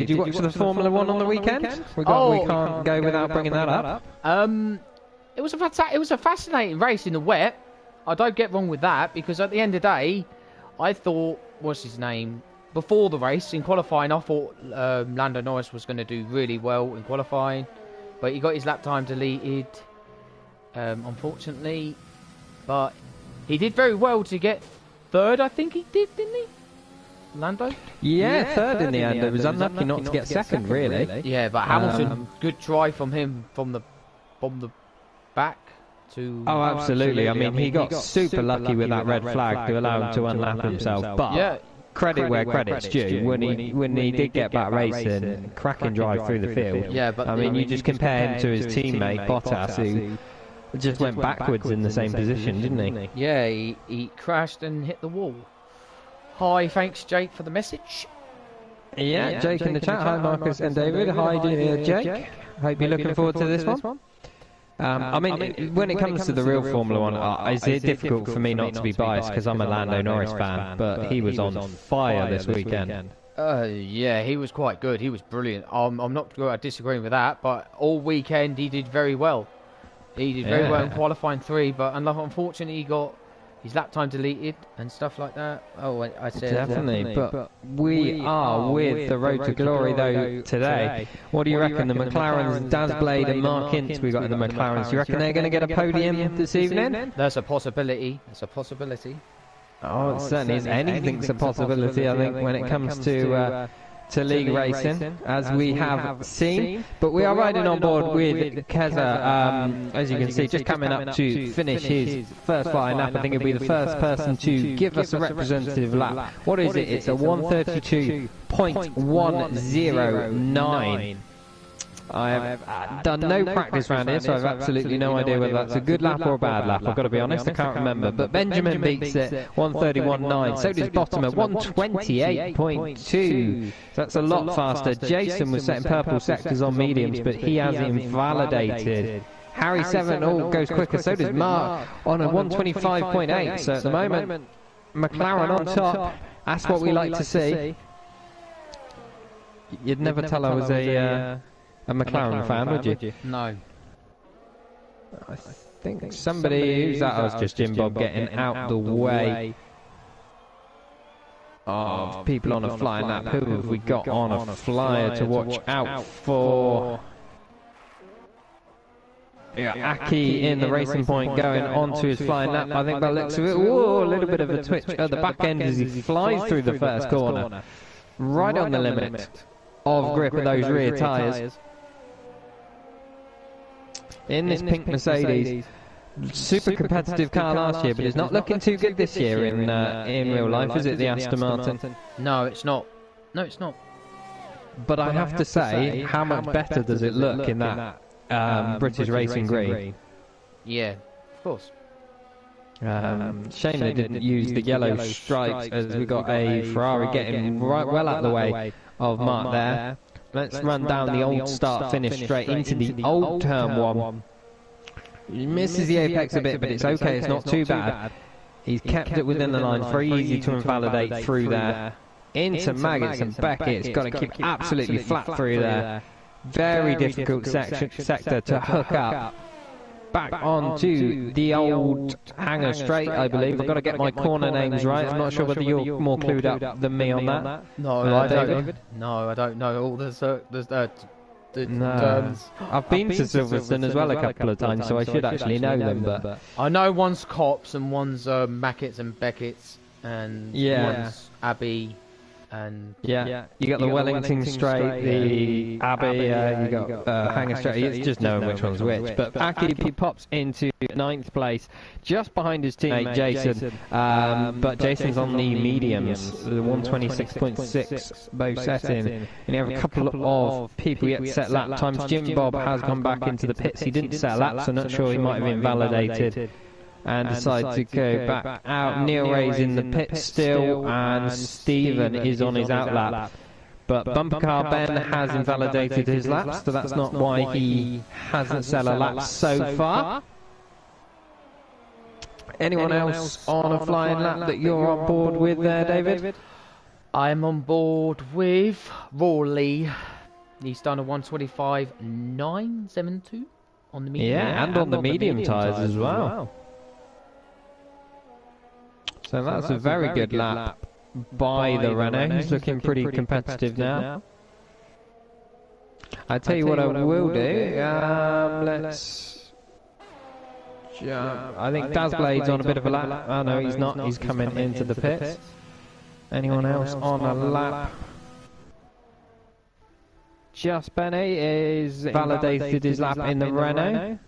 Did you watch the Formula One on the weekend? We can't go without bringing that up. It was a fascinating race in the wet. I don't get wrong with that, because at the end of the day, I thought, what's his name? Before the race, in qualifying, I thought Lando Norris was going to do really well in qualifying, but he got his lap time deleted, unfortunately. But he did very well to get third, I think he did, didn't he? Lando? Yeah, third in the end. It was unlucky not to get second, really. Yeah, but Hamilton, good try from him from the back to... Oh, absolutely. I mean, he got super lucky with that red flag to allow him to unlap himself. But yeah, credit where credit's due. When he did get back racing, cracking drive through the field. Yeah, but I mean, you just compare him to his teammate Bottas, who just went backwards in the same position, didn't he? Yeah, he crashed and hit the wall. Hi, thanks Jake for the message. Yeah, Jake in the chat. Hi Marcus and David. Hi Jake. Hope you're looking forward to this one. I mean, when it comes to the real Formula One, it's difficult for me not to be biased because I'm a Lando Norris fan, but he was on fire this weekend. Yeah, he was quite good. He was brilliant. I'm not disagreeing with that, but all weekend he did very well. He did very well in qualifying 3, but unfortunately he got his lap time deleted and stuff like that. Oh, I said definitely. But we are with the Road to Glory though today. What do you reckon? The McLarens, Daz Blade and Mark Ince we got in the McLarens. Do you reckon they're going to get a podium this evening? There's a possibility. There's a possibility. Oh, it certainly is. Anything's a possibility, I think, when it comes to league racing, as we have seen. But we are riding on board with Keza, as you can see, just coming up to finish his first flying lap. I think he'll be the first person to give us a representative lap. What is it? It's a 132.109. I have done no practice around here, so I have absolutely no idea whether that's a good lap or a bad lap. I've got to be honest, I can't remember. But Benjamin beats it, 131.9. So does Bottomer, 128.2. So that's a lot faster. Jason was setting purple sectors on mediums, but he has invalidated. Harry 7 goes quicker, so does Mark on a 125.8. So at the moment, McLaren on top. That's what we like to see. You'd never tell I was a McLaren fan, would you? No. I think somebody who's that? I was just Jim Bob getting out the way of people on a flying lap. Who have we got on a flyer to watch out for? Yeah, Aki in the racing point going onto his flying lap. I think that looks a bit, whoa, a little bit of a twitch at the back end as he flies through the first corner. Right on the limit of grip of those rear tyres. In this pink Mercedes, super competitive car last year, but it's not looking too good this year in real life, is it, the Aston Martin? No, it's not. No, it's not. But I have to say, how much better does it look in that British Racing Green? Yeah, of course. Shame they didn't use the yellow stripes, as we got a Ferrari getting right well out of the way of Mark there. Let's run down the old start-finish straight into the old Turn 1. He misses the apex a bit, but it's okay, it's not too bad. He's kept it within the line, very easy to invalidate through there. Into Maggots and Beckett's got to keep absolutely flat through there. Very difficult sector to hook up. Back onto the old hangar straight, I believe. I've got to get my corner names right. I'm not sure whether you're more clued up than me on that. No, I don't. No, I don't know all the terms. I've been to Silverstone as well a couple of times, so I should actually know them. But I know one's Cops and one's Mackett's and Beckett's and one's Abbey. And you got the Wellington straight, the Abbey, you got Hangar straight. It's just knowing which one's which. But Aki pops into 9th place, just behind his teammate Jason. But Jason's on the mediums, the 126.6 both set in. And you have a couple of people yet to set lap times. Jim Bob has gone back into the pits. He didn't set laps, so I'm not sure he might have invalidated. And decide to go back out. Neil Ray's in the pit still, and Stephen is on his out lap. But Bumper Car Ben has invalidated his laps, so that's not why he hasn't set a lap so far. Anyone else on a flying lap that you're on board with there, David? I'm on board with Rawley. He's done a 125.972 on the medium. Yeah, and on the medium tyres as well. So that's a very good lap by the Renault. He's looking pretty competitive now. I tell you what I will do. Let's jump. I think Dazblade's on a bit of a lap. Oh no, he's not. He's coming into the pits. Anyone else on a lap? Just Benny is validated his lap in the Renault.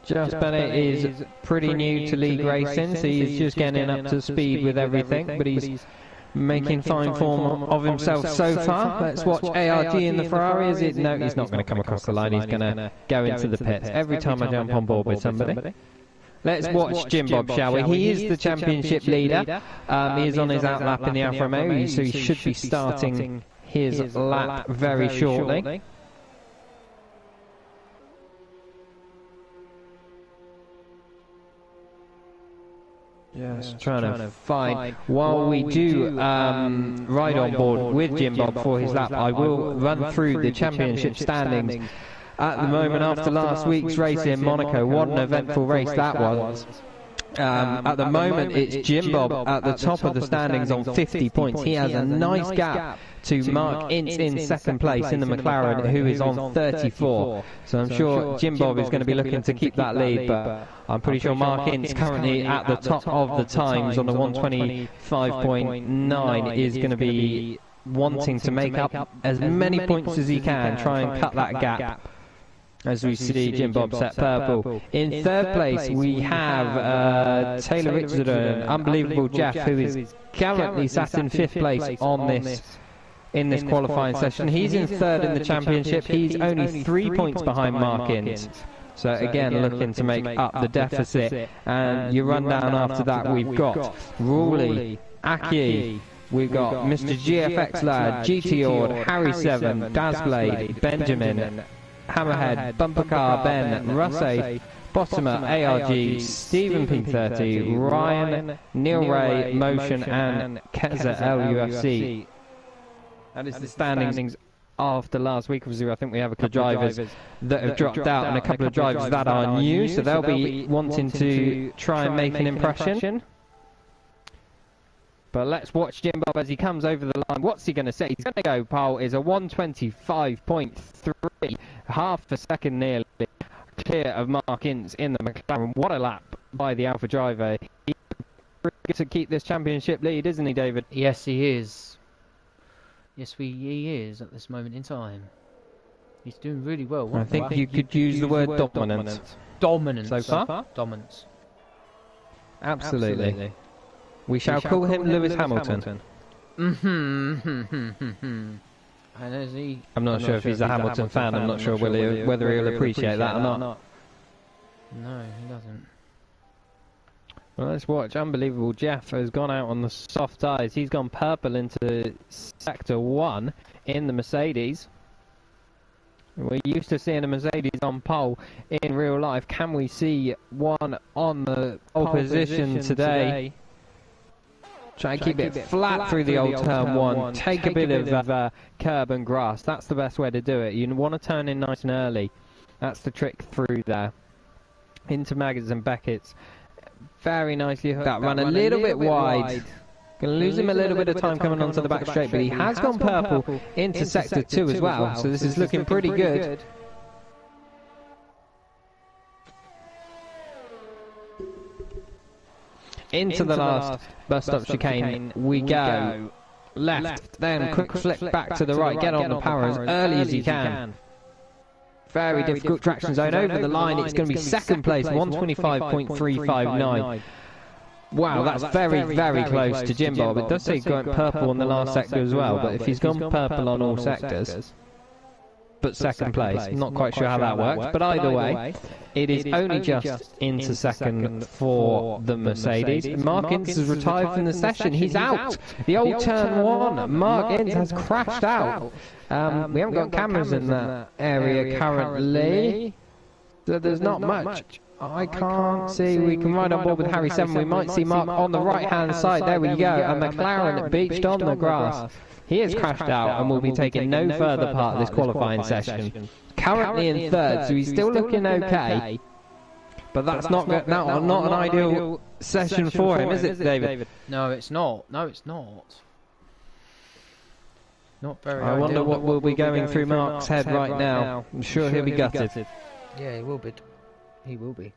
Just Bennett is pretty new to league racing, so he's just getting up to speed with everything, but he's making fine form of himself so far. Let's watch ARG in the Ferrari. Is it? No, he's not going to come across the line. He's going to go into the pits every time I jump on board with somebody. Let's watch Jim Bob, shall we? He is the championship leader. He is on his outlap in the Alfa Romeo, so he should be starting his lap very shortly. Just trying to find. While we do ride on board with Jim Bob for his lap, I will run through the championship standings at the moment after last week's race in Monaco. What an eventful race that was. At the moment, it's Jim Bob at the top of the standings on 50 points. He has a nice gap to Mark Ince in second place in the McLaren, who is on 34. So I'm sure Jim Bob is going to be looking to keep that lead, but I'm pretty sure Mark Ince, currently at the top of the times on the 125.9, is going to be wanting to make up as many points as he can, try and cut that gap. As we see Jim Bob set purple. In third place we have Taylor Richardson, Unbelievable Jeff, who is currently sat in fifth place on this qualifying session. He's in third in the championship. He's only 3 points behind Mark Ince. So again, looking to make up the deficit. And you run down after that, we've got Rawley, Aki, we've got Mr. GFX Lad, GT Ord, Harry 7, Dazblade, Benjamin, Hammerhead, Bumper Car, Ben, Russey, Bottomer, ARG, Stephen P30, Ryan, Neil Ray, Motion, and Keza LUFC. That is the standings after last week. Obviously, I think we have a couple of drivers that have dropped out and a couple of drivers that are new, so they'll be wanting to try and make an impression. But let's watch Jim Bob as he comes over the line. What's he going to say? He's going to go pole is a 125.3, half a second nearly clear of Mark Ince in the McLaren. What a lap by the Alfa driver. He's to keep this championship lead, isn't he, David? Yes, he is. Yes, he is at this moment in time. He's doing really well. I think you could use the word dominant. Dominant. So far? Dominance. Absolutely. We shall call him Lewis Hamilton. I'm not sure if he's a Hamilton fan. I'm not sure whether he'll appreciate that or not. No, he doesn't. Well, let's watch. Unbelievable Jeff has gone out on the soft tyres. He's gone purple into Sector 1 in the Mercedes. We're used to seeing a Mercedes on pole in real life. Can we see one on the pole position today? Try and keep it flat through the old turn 1. Take a bit of curb and grass. That's the best way to do it. You want to turn in nice and early. That's the trick through there. Into Maggots and Beckett's. Very nicely hooked. That run a little bit wide. Going to lose him a little bit of time coming onto the back straight, but he has gone purple into Sector 2 as well. So this is looking pretty good. Into the last bus stop chicane we go. Left, then quick flip back to the right. Get on the power as early as you can. Very difficult traction zone over the line. It's going to be second place, 125.359. Wow, that's very, very close to Jim Bob. It does say going purple on the last sector as well, but if he's gone purple on all sectors, but second place, not quite sure how that works, but either way, it is only just into second for the Mercedes. Mark Ince has retired from the session. He's out. The old turn 1. Mark Ince has crashed out. We haven't got cameras in that area currently, so there's not much I can't see. We can ride on board with Harry 7. We might see Mark on the right-hand side. There we go. And McLaren beached on the grass. He has crashed out and will be taking no further part of this qualifying session. Currently in third, so he's still looking okay. But that's not an ideal session for him, is it, David? No, it's not. No, it's not. Not very I wonder what will be going through Mark's head right now. I'm sure he'll be gutted. Yeah, he will be. He will be.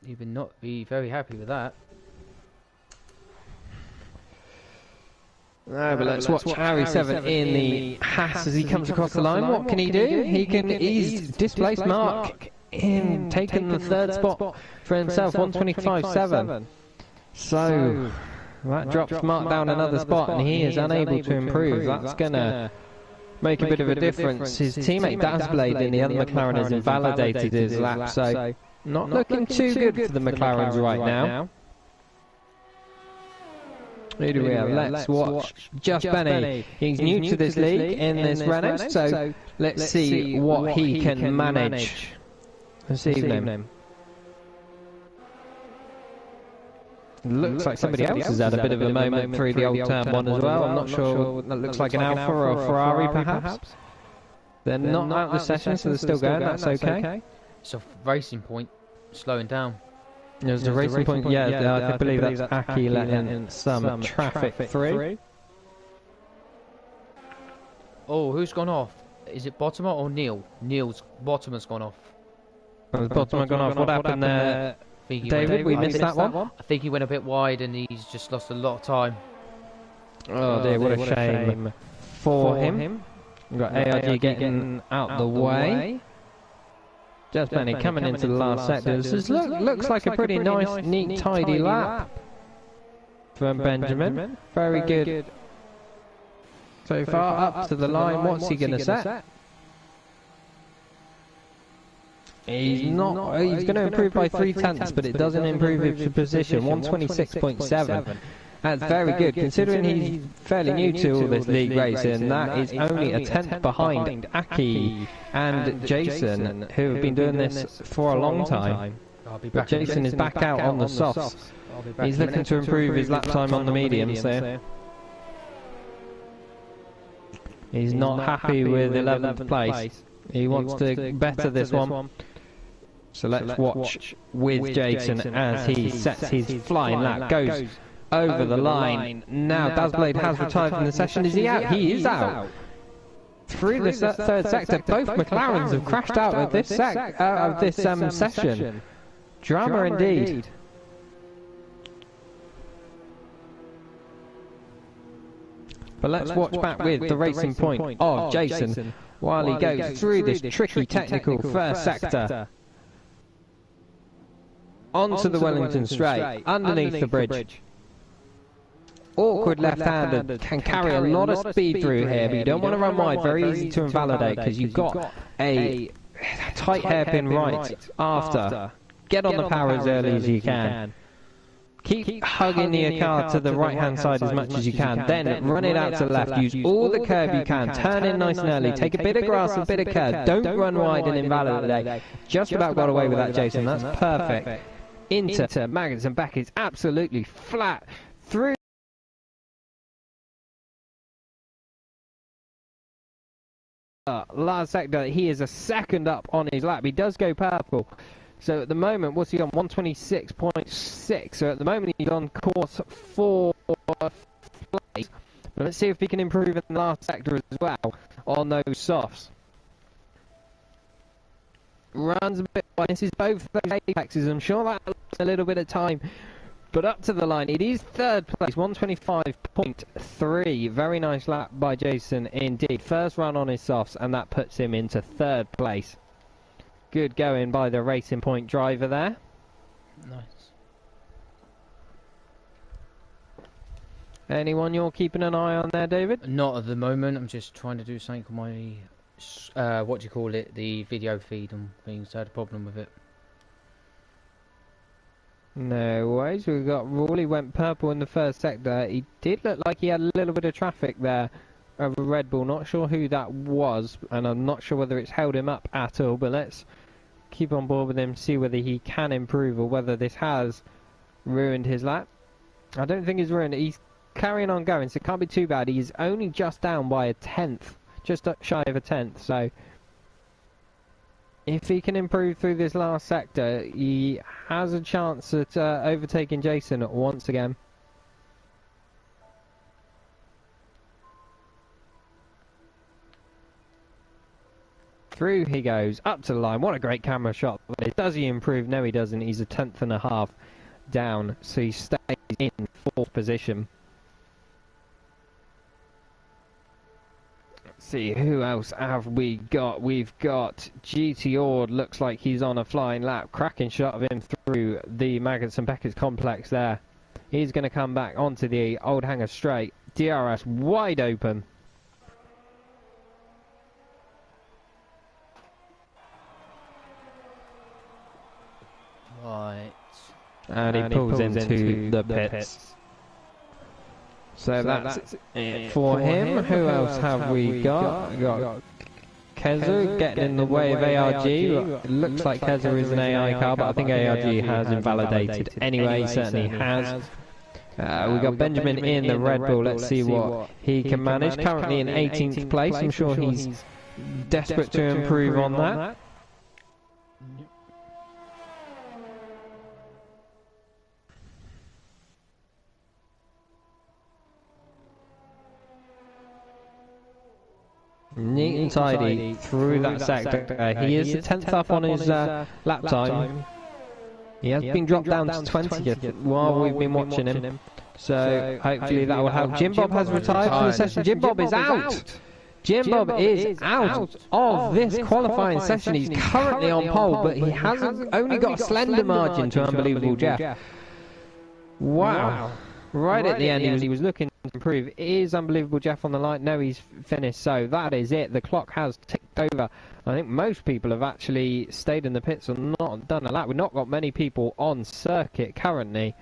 He would not be very happy with that. No, but let's watch Harry 7 in the Haas as he comes across the line. What can he do? He's displaced Mark in taking the third spot for himself, 125.7. So that drops Mark down another spot and he is unable to improve. That's going to make a bit of a difference. His teammate Davidbenson in the other McLaren has invalidated his lap, so not looking too good for the McLarens right now. Who do we have? Let's watch Just Benny. He's new to this league in this Renault, so let's see what he can manage this evening. Looks like somebody else has had a bit of a moment through the old turn one as well. I'm not sure. That looks like an Alfa or a Ferrari, perhaps. They're not out of the session, so they're still going. That's okay. It's a racing point, slowing down. There's a racing point. Yeah, I believe that's Aki letting some traffic through. Oh, who's gone off? Is it Bottomer or Neil? Bottomer's gone off. Bottomer gone off. What happened there? David, we missed that one. I think he went a bit wide and he's just lost a lot of time. Oh dear, what a shame for him. We've got ARG getting out the way. Just Benny coming into the last sector. This looks like a pretty nice, neat, tidy lap from Benjamin. Very good so far. Up to the line. What's he going to set? He's not. He's going to improve by 3/10, but it doesn't improve his position. 126.7. That's very good, considering he's fairly new to all this league racing. That is only a tenth behind Aki and Jason, who have been doing this for a long time. But Jason is back out on the softs. He's looking to improve his lap time on the mediums there. He's not happy with 11th place. He wants to better this one. So let's watch with Jason as he sets his flying lap, goes over the line. Now Davidbenson has retired from the session. Is he out? He is out. Through the third sector, both McLarens have crashed out of this session. Drama indeed. But let's watch back with the racing point of Jason while he goes through this tricky technical first sector. Onto the Wellington straight, underneath the bridge. Awkward left-hander, can carry a lot of speed through here, but you don't want to run wide. Very easy to invalidate because you've got a tight hairpin right after. Get on the power as early as you can. Keep hugging the car to the right-hand side as much as you can. Then run it out to the left. Use all the curb you can. Turn in nice and early. Take a bit of grass, a bit of curb. Don't run wide and invalidate. Just about got away with that, Jason. That's perfect. Into Magnus and back is absolutely flat through. Last sector, he is a second up on his lap. He does go purple. So at the moment, what's he on? 126.6. So at the moment, he's on course for place. But let's see if he can improve in the last sector as well on those softs. Runs a bit wide, misses both those apexes. I'm sure that takes a little bit of time. But up to the line, it is third place, 125.3. Very nice lap by Jason indeed. First run on his softs, and that puts him into third place. Good going by the Racing Point driver there. Nice. Anyone you're keeping an eye on there, David? Not at the moment. I'm just trying to do something on my, what do you call it, the video feed and things. I had a problem with it. No worries. We've got Rawley went purple in the first sector. He did look like he had a little bit of traffic there of a Red Bull. Not sure who that was, and I'm not sure whether it's held him up at all, but let's keep on board with him, see whether he can improve or whether this has ruined his lap. I don't think he's ruined it. He's carrying on going, so it can't be too bad. He's only just down by a tenth, just shy of a tenth. So if he can improve through this last sector, he has a chance at overtaking Jason once again. Through he goes, up to the line. What a great camera shot. Does he improve? No, he doesn't. He's a tenth and a half down, so he stays in fourth position. Let's see, who else have we got? We've got GT Ord. Looks like he's on a flying lap. Cracking shot of him through the Maggots and Beckett complex there. He's going to come back onto the Old Hangar straight. DRS wide open. Right. And he pulls into the pits. So that's it for him. Who else have we got? We got Keza getting in the way of ARG. It looks like Keza is an AI car, but I think ARG has invalidated anyway. He certainly has. We got Benjamin in the Red Bull. Let's see what he can manage. Currently in 18th place. I'm sure he's desperate to improve on that. Neat and tidy through that sector. He is 10th up on his lap time. He has been dropped down to 20th while we've been watching him. So hopefully that will help. Jim Bob has retired from the session. Jim Bob is out. Jim Bob is out of this qualifying session. He's currently on pole, but he hasn't only got a slender margin to Unbelievable Jeff. Wow. Right at the end, he was looking to improve. Is Unbelievable Jeff on the line? No, he's finished. So that is it. The clock has ticked over. I think most people have actually stayed in the pits and not done a lap. We've not got many people on circuit currently.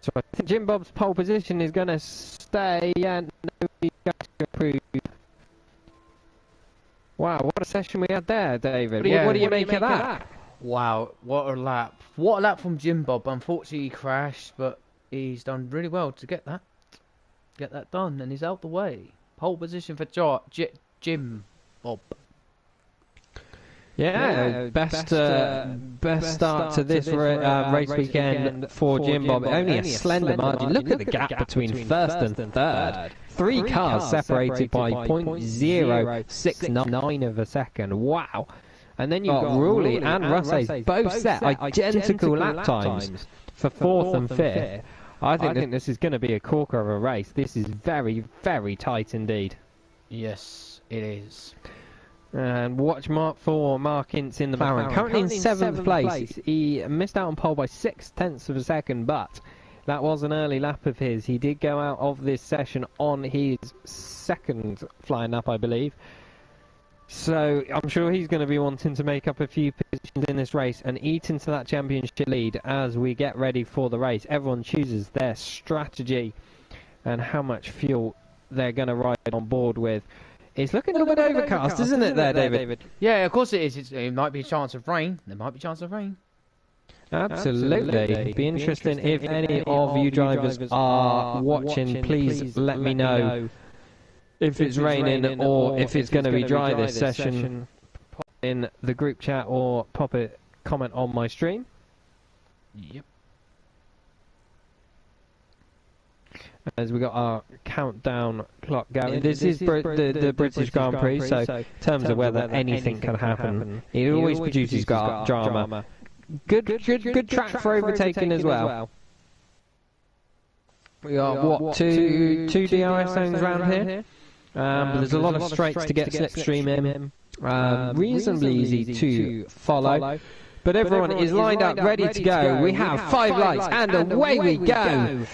So I think Jim Bob's pole position is going to stay, and nobody's going to improve. Wow, what a session we had there, David. What do you make of that? Wow, what a lap. What a lap from Jim Bob. Unfortunately, he crashed, but he's done really well to get that done, and he's out the way. Pole position for Jim Bob. Yeah, best start to this race weekend for Jim Bob. Only a slender margin. Look at the gap between first and third. Three cars separated by 0.069 of a second. Wow. And then you've got Ruley and Russell both set identical lap times for fourth and fifth. I think this is going to be a corker of a race. This is very, very tight indeed. Yes, it is. And watch for Mark Ince in the McLaren. Currently in 7th place. He missed out on pole by 0.6 of a second, but that was an early lap of his. He did go out of this session on his second flying lap, I believe. So I'm sure he's going to be wanting to make up a few positions in this race and eat into that championship lead as we get ready for the race. Everyone chooses their strategy and how much fuel they're going to ride on board with. It's looking a little bit overcast, isn't it there, David? Yeah, of course it is. It might be a chance of rain. There might be a chance of rain. Absolutely. It'd be interesting if any of you drivers are watching. Please let me know if it's raining or if it's going to be dry this session. Pop in the group chat or pop a comment on my stream. Yep. As we got our countdown clock going. This is the British Grand Prix, so in terms of weather, anything can happen. It always produces drama. Good track for overtaking as well. We got two DRS zones around here. But there's a lot of straights to get slipstream in. Reasonably easy to follow. But everyone is lined up, ready to go. We have 5 lights, and away we go.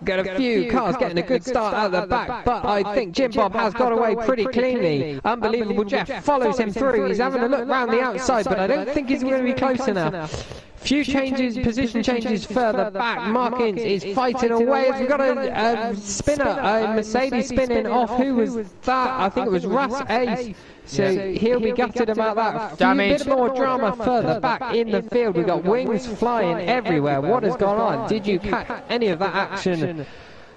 Got a few cars getting a good start out the back, but I think Jim Bob has got away pretty cleanly. Unbelievable Jeff follows him through. He's having a look round the outside, but I don't think he's going to be close enough Few changes, position changes further back. Markins is fighting away. We've got a spinner, a Mercedes spinning off. Who was that? I think it was Russ Ace. So he'll be gutted about that. A bit more drama further back in the field. We've got wings flying everywhere. What has gone on? Did you catch any of that action,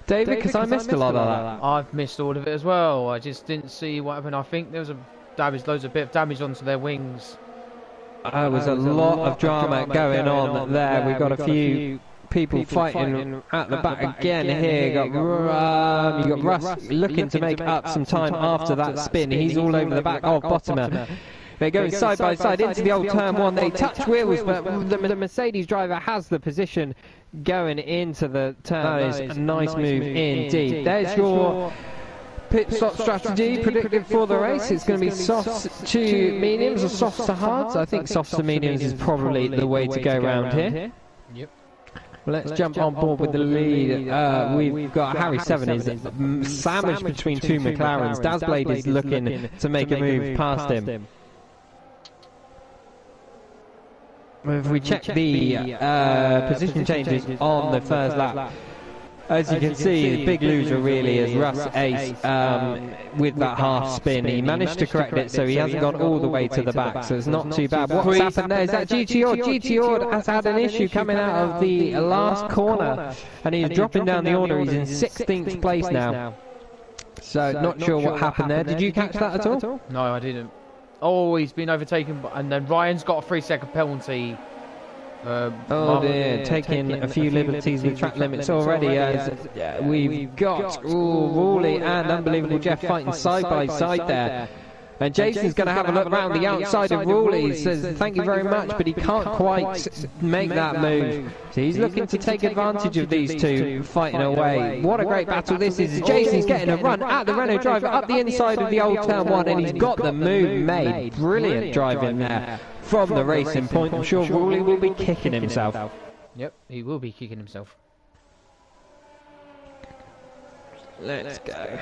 David? Because I missed a lot of that. I've missed all of it as well. I just didn't see what happened. I think there was loads of bit of damage onto their wings. There was a lot of drama going on there. We've got a few people fighting at the back again here. You got Russ looking to make up some time after that spin. He's all over the back of Bottomer. They're going side by side into the old turn one. They touch wheels, but the Mercedes driver has the position going into the turn. That is a nice move indeed. There's your pit stop strategy predicted for the race. It's going to be softs to mediums or softs to hards. I think softs to mediums is probably the way to go around here. Yep. Let's jump on board with the lead. We've got Harry 7 is sandwiched between two McLarens. Dazblade is looking to make a move past him. If we check the position changes on the first lap, as you can see, the big loser really is Russ Ace with that half spin. He managed to correct it, so he hasn't gone all the way to the back, so it's not too bad. What's happened there is that GT Ord has had an issue coming out of the last corner, and he's dropping down the order. He's in 16th place now. So not sure what happened there. Did you catch that at all? No, I didn't. Oh, he's been overtaken, and then Ryan's got a 3-second penalty. Oh dear, taking a few liberties with track limits already. We've got Woolley and Unbelievable Jeff fighting side by side there. And Jason's going to have a look around the outside of Woolley. He says thank you very much, but he can't quite make that move. So he's looking to take advantage of these two fighting away. What a great battle this is. Jason's getting a run at the Renault driver up the inside of the old turn one, and he's got the move made. Brilliant driving there from the racing point. I'm sure Woolley will be kicking himself. Yep, he will be kicking himself. Let's go.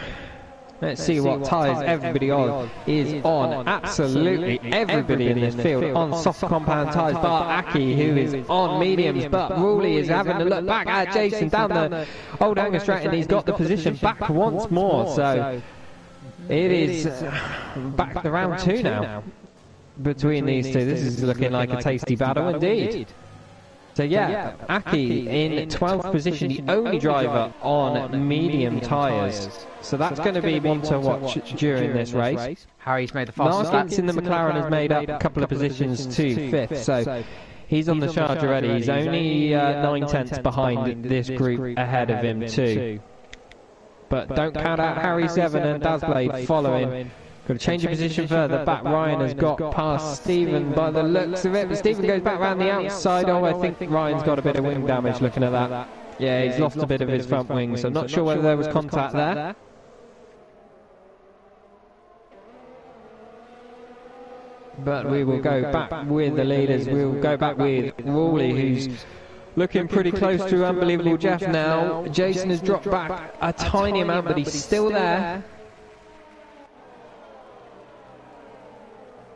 Let's see what tyres everybody on is on. Absolutely everybody in this field on soft compound tyres, bar Aki, who is on mediums, but Woolley is having a look back at Jason down the old Angus track, and he's got the position back once more. So it is back to round 2 now between these two. This is looking like a tasty battle indeed. So yeah, Aki in 12th position, the only driver on medium tyres. So that's going to be one to watch during this race. Harry's made the fastest lap. Markins in the McLaren has made up a couple of positions to 5th, so he's on the charge already. He's only 9/10 behind this group ahead of him too. But don't count out Harry 7 and Dazblade following. Got to change a position further back. Ryan has got past Stephen by the looks of it, but Stephen goes back around the outside. Oh, I think Ryan's got a bit of wing damage looking at that. Yeah, he's lost a bit of his front wing, so I'm not sure whether there was contact there. But we will go back with the leaders. We'll go back with Woolley, who's looking pretty close to Unbelievable Jeff now. Jason has dropped back a tiny amount, but he's still there.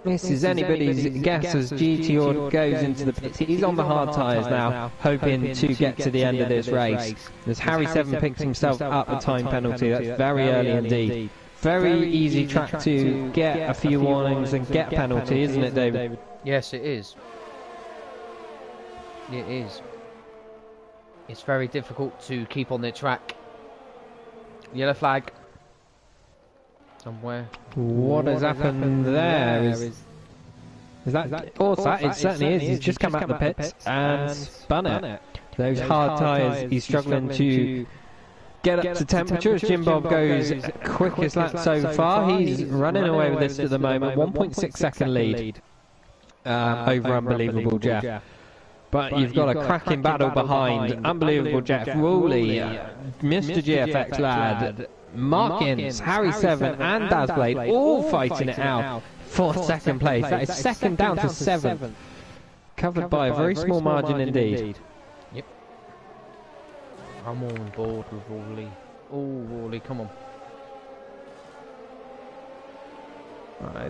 This is anybody's guess as GT Ord goes into the pits. He's on the hard tyres now, hoping to get to the end of this race. As Harry 7 picks himself up a time penalty, that's very early indeed. Very easy track to get a few warnings and get a penalty, isn't it, David? Yes, it is. It is. It's very difficult to keep on the track. Yellow flag. Somewhere. What has happened there? Is that Orsat? It certainly is. He's just come out of the pits and spun it. Those hard tyres, he's struggling to get up to temperature as Jim Bob goes quickest lap so far. He's running away with this at the moment. 1.6 second lead over Unbelievable Jeff. But you've got a cracking battle behind. Unbelievable Jeff, Woolley, Mr. GFX lad, Markins, Harry 7 and Dazblade all fighting it out for second place. That is second down to 7th. Covered by a very small margin indeed. Yep. I'm all on board with Woolley. Oh, Woolley, come on.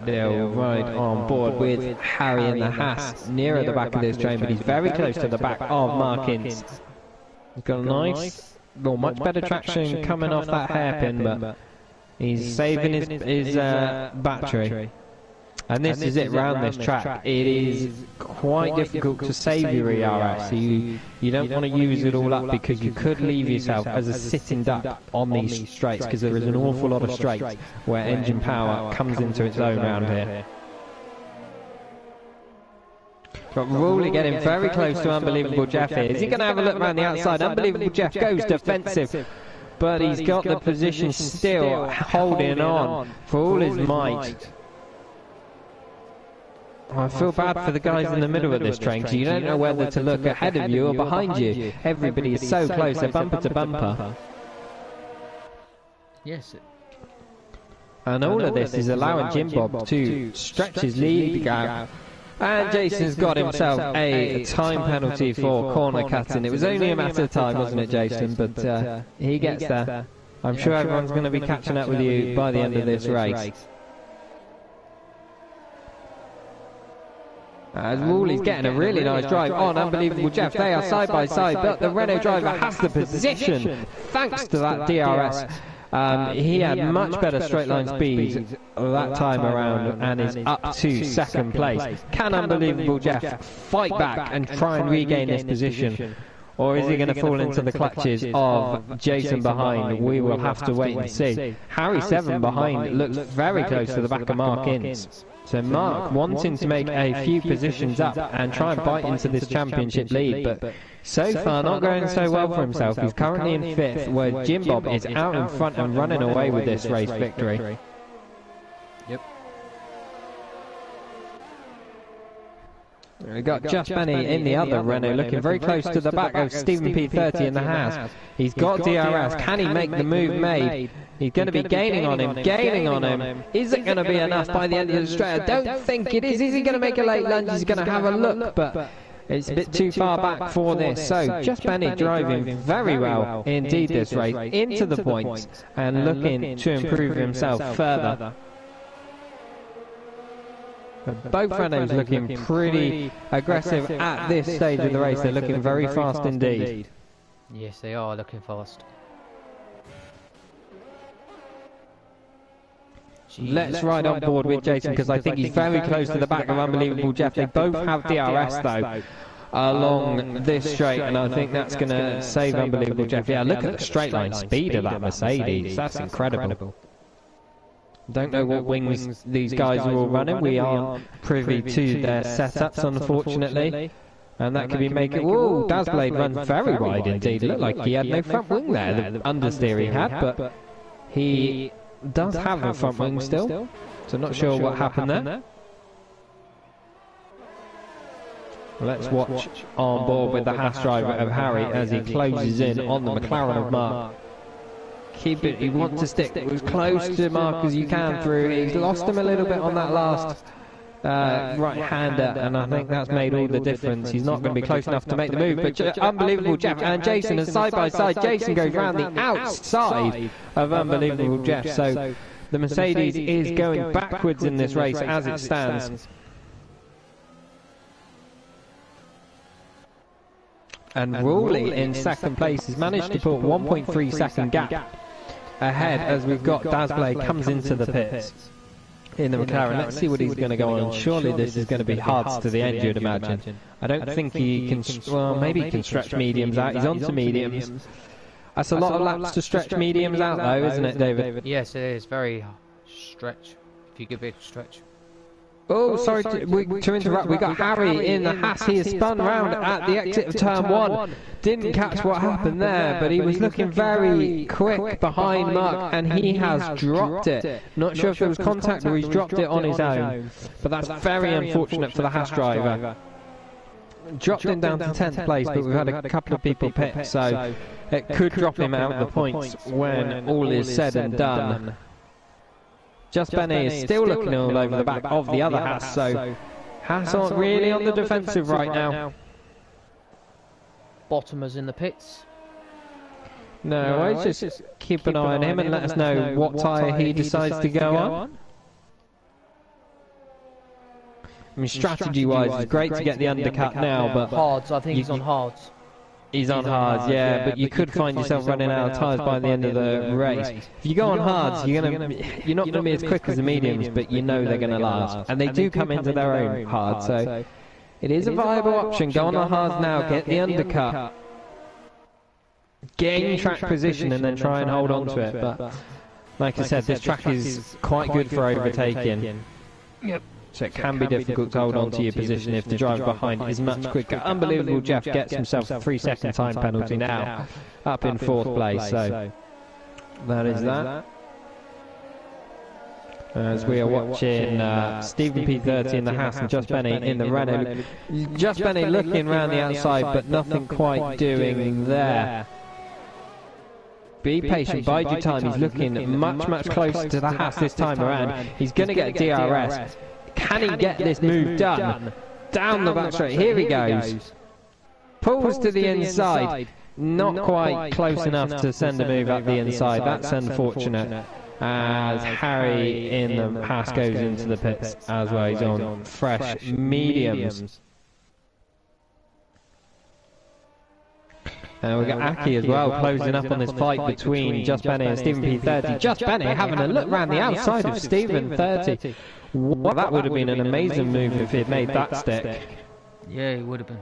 They'll ride on board with Harry in the Haas nearer the back of this train, but he's very close to the back of Mark Ince. He's got a nice, well, much better traction coming off that hairpin, but he's saving his battery. And this is it round this track. It is quite difficult to save your ERS. So you don't want to use it all up, because you could leave yourself as a sitting duck on these straights, because there is an awful lot of straights where engine power comes into its own round here. Got Ruley getting very close to Unbelievable Jeff here. Is he going to have a look around the outside? Unbelievable Jeff goes defensive, but he's got the position still holding on for all his might. I feel bad for the guys in the middle of this train, because you don't know whether to look ahead of you or behind you. Everybody is so close, they're bumper to bumper. Yes. And all of this is allowing Jim Bob to stretch his lead gap. And Jason's got himself a time penalty for corner cutting. It was only a matter of time, wasn't it, Jason? But he gets there. I'm sure everyone's going to be catching up with you by the end of this race. As Woolley's getting a really nice drive on Unbelievable Jeff. They are side by side, but the Renault driver has the position thanks to that DRS. He had much better straight line speed that time around and is up to second place. Can Unbelievable Jeff fight back and try and regain this position? Or is he going to fall into the clutches of Jason behind? We will have to wait and see. Harry 7 behind looks very close to the back of Mark Ince. So Mark wanting to make a few positions up and try and bite into this championship lead, but so far not going so well for himself. He's currently in 5th, where Jim Bob is out in front and running away with this race victory. Yep. We've got Just Benny in the other Renault, looking very close to the back of Stephen P30 in the Haas. He's got DRS. Can he make the move made? He's going to be gaining on him. Is it going to be enough by the end of the straight? I don't think it is. Is he going to make a late lunge? He's going to have a look, but it's a bit too far back for this. So Just Benny driving very well indeed this race, into the points and looking to improve himself further. Both Renaults looking pretty aggressive at this stage of the race. They're looking very fast indeed. Yes, they are looking fast. Let's ride on board with Jason, because I think he's very close to the back of Unbelievable Jeff. They both have DRS though along this straight, and I think that's going to save Unbelievable Jeff. Yeah, look at the straight line speed of that Mercedes. That's incredible. Don't know what wings these guys are all running. We aren't privy to their setups, unfortunately. And that could be making... Whoa, Dazblade runs very wide indeed. It looked like he had no front wing there. The understeer he had, but he does have a front wing still. So not sure what happened there. Let's watch on board with the Haas driver of Harry as he closes in on the McLaren of Mark. Keep it, you want to stick as close to Mark as you can through. He's lost him a little bit on that last right-hander, and I think that's made all the difference. He's not going to be close enough to make the move, but Unbelievable Jeff and Jason are side by side. Jason goes round the outside of Unbelievable Jeff, so the Mercedes is going backwards in this race as it stands. And Rowley in second place has managed to put 1.3 second gap ahead as we've got Dazblade comes into the pits in the McLaren. Let's see what he's going to go on. Surely this is going to be hard to the end, you'd imagine. I don't think he can, well, maybe he can stretch mediums out. He's on to mediums. That's a lot of laps to stretch mediums out though, isn't it, David? Yes, it is. Very stretch, if you give it a stretch. Oh, sorry to interrupt. We got Harry in the Haas. He has spun round at the exit of turn 1. Didn't catch what happened there, but he was looking very quick behind Mark, and he has dropped it. Not sure if there was contact or he's dropped it on his own, but that's very unfortunate for the Haas driver. Dropped him down to 10th place, but we've had a couple of people pit, so it could drop him out of the points when all is said and done. Just Benny is still looking all over the back of the other Haas, so Haas aren't really on the defensive right now. Bottomer's in the pits. No, I just keep an eye on him and let us know what tyre he decides to go on. I mean, strategy-wise, it's great to get the undercut now, but hards. I think he's on hards. He's on hards, yeah, but you could find yourself running out of tyres by the end of the race. If you go on hards, you're not going to be as quick as the mediums, but you know they're going to last. And they do come into their own hard, so it is a viable option. Go on the hards now, get the undercut, gain track position, and then try and hold on to it. But like I said, this track is quite good for overtaking. Yep. So it can be difficult to hold on to your position if the driver behind is much quicker. Unbelievable Jeff gets himself a 3-second time penalty now, up in 4th place. So that is that. As we are watching Stephen P30 in the Haas and Just Benny in the Renault. Just Benny looking around the outside, but nothing quite doing there. Be patient, bide your time. He's looking much closer to the Haas this time around. He's going to get a DRS. Can he get this move done? Down the back straight. Here he goes. Pulls to the inside. Not quite close enough to send a move up the inside. That's unfortunate. As Harry in the Haas goes into the pits as well. He's on fresh mediums. And we've got Aki as well, closing up on this fight between Just Benny and Stephen P30. Just Benny having a look round the outside of Stephen 30. Well, that would have been an amazing move if he had made that stick. Yeah, it would have been.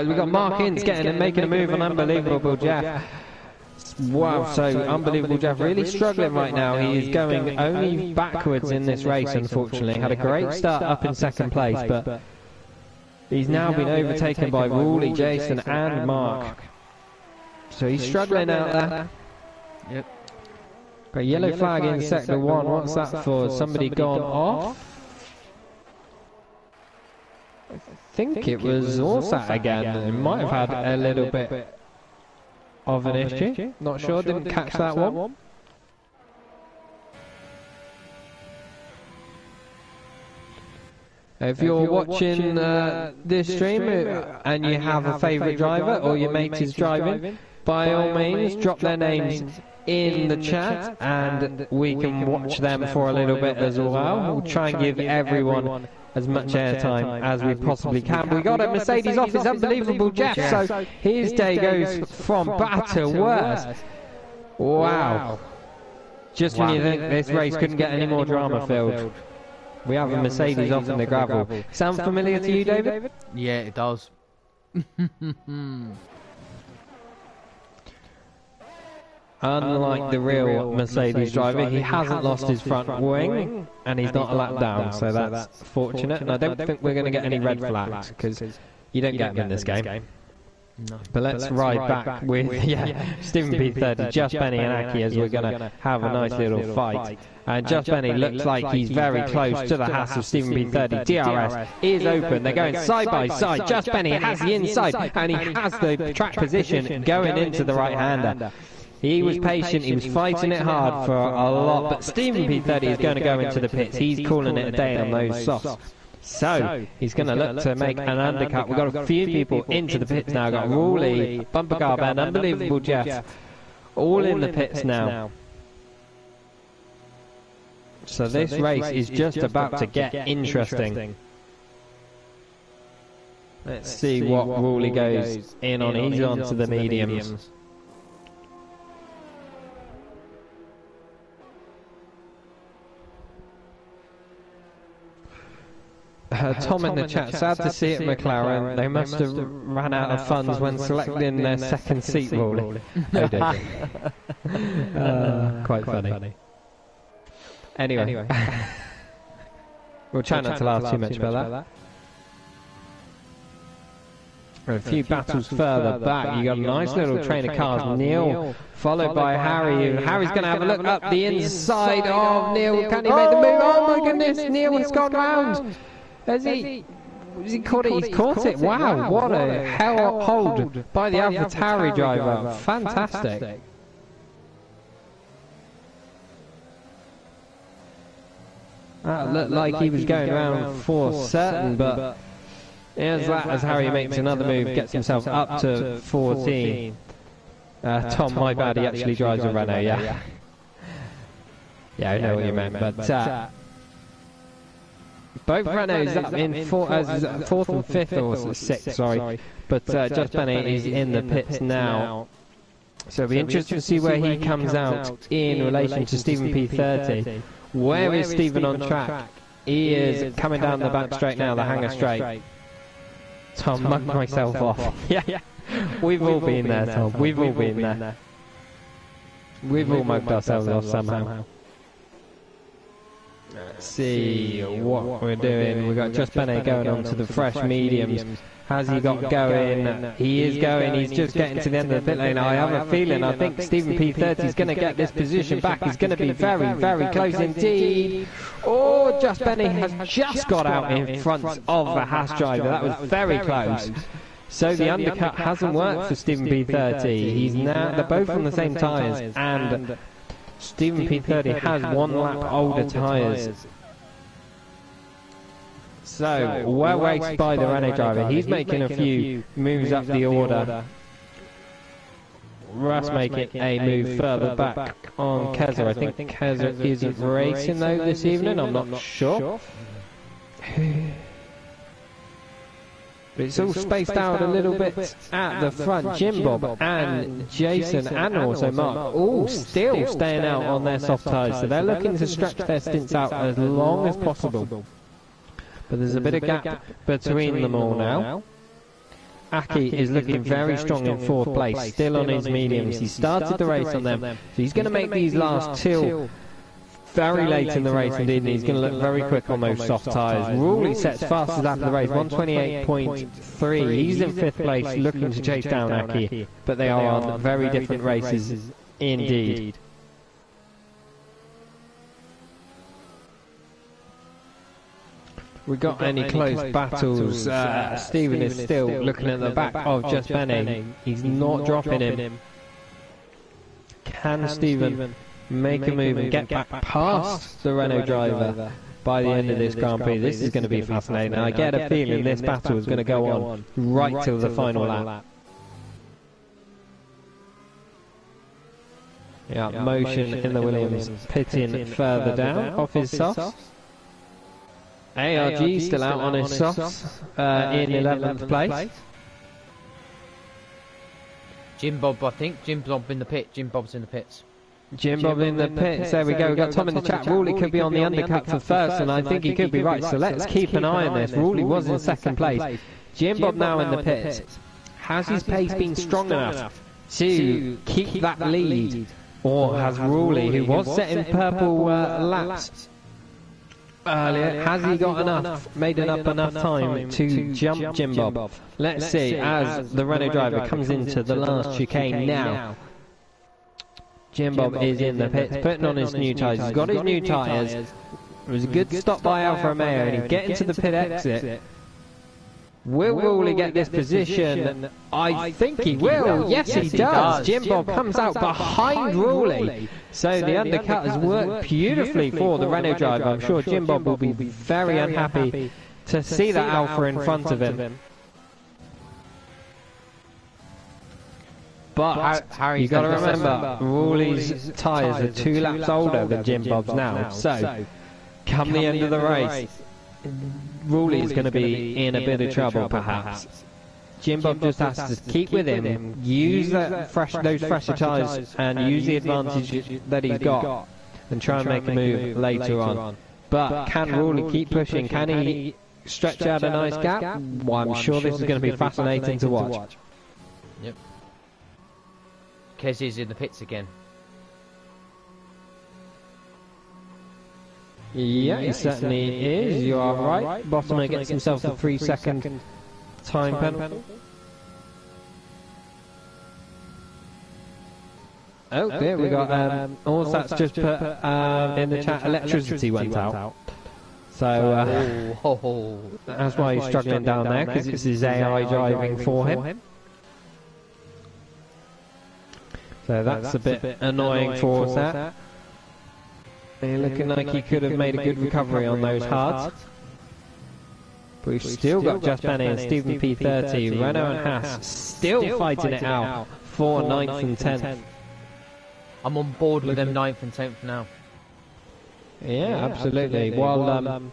We've got Mark Ince getting and making a move on Unbelievable Jeff. Wow, so Unbelievable Jeff really struggling right now. He is going only backwards in this race, unfortunately. Had a great start up in 2nd place, but he's now been overtaken by Woolley, Jason and Mark. So he's struggling out there. Yep. Got a yellow flag in sector 1. What's that for? Somebody gone off? I think it was Orsat again. It might have had a little bit of an issue. Not sure, didn't catch that one. If you're watching this stream and you have a favourite driver or your mate is driving, by all means drop their names in the chat and we can watch them for a little bit as well. We'll try and give everyone as much airtime as we possibly can. We got a Mercedes off, it's Unbelievable Jeff, so his day goes from bad to worse. Wow. Just when you think this race couldn't get any more drama filled. We have a Mercedes off in the gravel. Sound familiar to you, David? Yeah, it does. Unlike the real Mercedes driver, he hasn't lost his front wing, and he's not a lap down, so that's fortunate. And I don't think we're going to get any red flags, because you don't get them in this game. No. But let's ride back with Stephen P30, Just Benny and Aki, as we're going to have a nice little fight. And Just Benny looks like he's very close to the Haas of Stephen P30. DRS is open, they're going side by side. Just Benny has the inside, and he has the track position going into the right-hander. He was patient, he was fighting it hard for a lot, but Stephen P30 is going to go into the pits. He's calling it a day on those softs. So, he's going to look to make an undercut. We've got a few people into the pits now. We've got Woolley, Bumper Car Band, Unbelievable Jeff, all in the pits now. So this race is just about to get interesting. Let's see what Woolley goes in on. He's on to the mediums. Tom in the chat, sad to see it, McLaren. They must have ran out of funds when selecting their second seat, Woolley. Oh dear. Quite funny. Anyway. We'll try not to laugh too much about that. A few battles further back, you got a nice little train of cars. Neil, followed by Harry. Harry's going to have a look up the inside of Neil. Can he make the move? Oh my goodness, Neil has gone round. Has he caught it? He's caught it. Wow, what a hell hold by the AlphaTauri driver. Fantastic. That looked like he was going around for certain, but here's that as Harry makes another move, gets himself up to 14. Tom, my bad, he actually drives a Renault, yeah. Yeah, I know what you meant, but Both Renaults up in fourth and fifth, or sixth, sorry. But Just Benny is in the pits now. So it'll be interesting to see where he comes out in relation to Stephen P30. Where is Stephen on track? He is coming down the back straight now, the hanger straight. Tom, mug myself off. Yeah, we've all been there, Tom. We've all been there. We've all mugged ourselves off somehow. Let's see what we're doing. We've got Just Benny going on to the fresh mediums. Has he got going? He is going. He's just getting to the end of the pit lane. I have a feeling, I think Stephen P30 is going to get this position back. He's going to be very, very close indeed. Oh, Just Benny has just got out in front of the Haas driver. That was very close. So the undercut hasn't worked for Stephen P30. He's now, they're both on the same tyres, and Stephen P30 has 1 lap older tyres. So, well raced by the Renault driver. He's making a few moves up the order. Russ making a move further back on Keza. I think Keza isn't racing though this evening, I'm not sure. But it's all spaced out a little bit at the front. Jim Bob and Jason and also Mark all still staying out on their soft tyres. So they're looking to stretch their stints out as long as possible. But there's a bit of gap between them all now. Aki is looking very strong in 4th place, still on his mediums. He started the race on them, so he's going to make these last till very late in the race indeed, and he's going to look very quick on those soft tyres. Ruley sets fastest lap of the race, 128.3. He's in 5th place, looking to chase down Aki, but they are on very different races indeed. We got any close battles? Stephen is still looking at the back of Just Benny. He's not dropping him. Can Stephen make a move and get back past the Renault driver by the end of this Grand Prix? This is going to be fascinating. I get a feeling this battle is going to go on right till the final lap. Yeah, motion in the Williams, pitting further down off his softs. ARG still out on his softs in 11th place. Jim Bob, I think. Jim Bob in the pit. Jim Bob's in the pits. Jim Bob in the pits. There we go. We've got Tom in the chat. Ruley could be on the undercut for first, and I think he could be right. So let's keep an eye on this. Ruley was in 2nd place. Jim Bob now in the pits. Has his pace been strong enough to keep that lead? Or has Ruley, who was setting purple laps earlier, has he got enough, made enough time to jump Jim Bob? Let's see as the Renault driver comes into the last chicane now. Jim Bob is in the pits, putting on his new tyres. He's got his new tyres. It was a good stop by Alfa Romeo, and he's getting to the pit exit. Will Ruley get this position? I think he will. Yes, he does. Jim Bob comes out behind Ruley. So the undercut has worked beautifully for the Renault driver. I'm sure Jim Bob will be very unhappy to see that Alfa in front of him. But you've got to remember, Ruley's tyres are 2 laps older than Jim Bob's now. So come the end of the race, Ruley is going to be in a bit of trouble perhaps. Jim Bob just has to keep with him, use those fresher tyres and use the advantage that he's got and try and make a move later on. But can Ruley keep pushing? Can he stretch out a nice gap? Well, I'm sure this is going to be fascinating to watch. Yep. Kez is in the pits again. Yeah, he certainly is. You are right. Bottomer gets himself a 3-second time penalty. Oh, there we got. Also, that's just put in the chat. Electricity went out. So that's why he's struggling down there, because it's his AI driving for him. So that's a bit annoying for us. That. Looking like he could have made a good recovery on those hards. But we've still got Just Benny and Stephen P30, Renault and Haas still fighting it out for 9th and 10th. I'm on board with them 9th and 10th now. Yeah, absolutely. While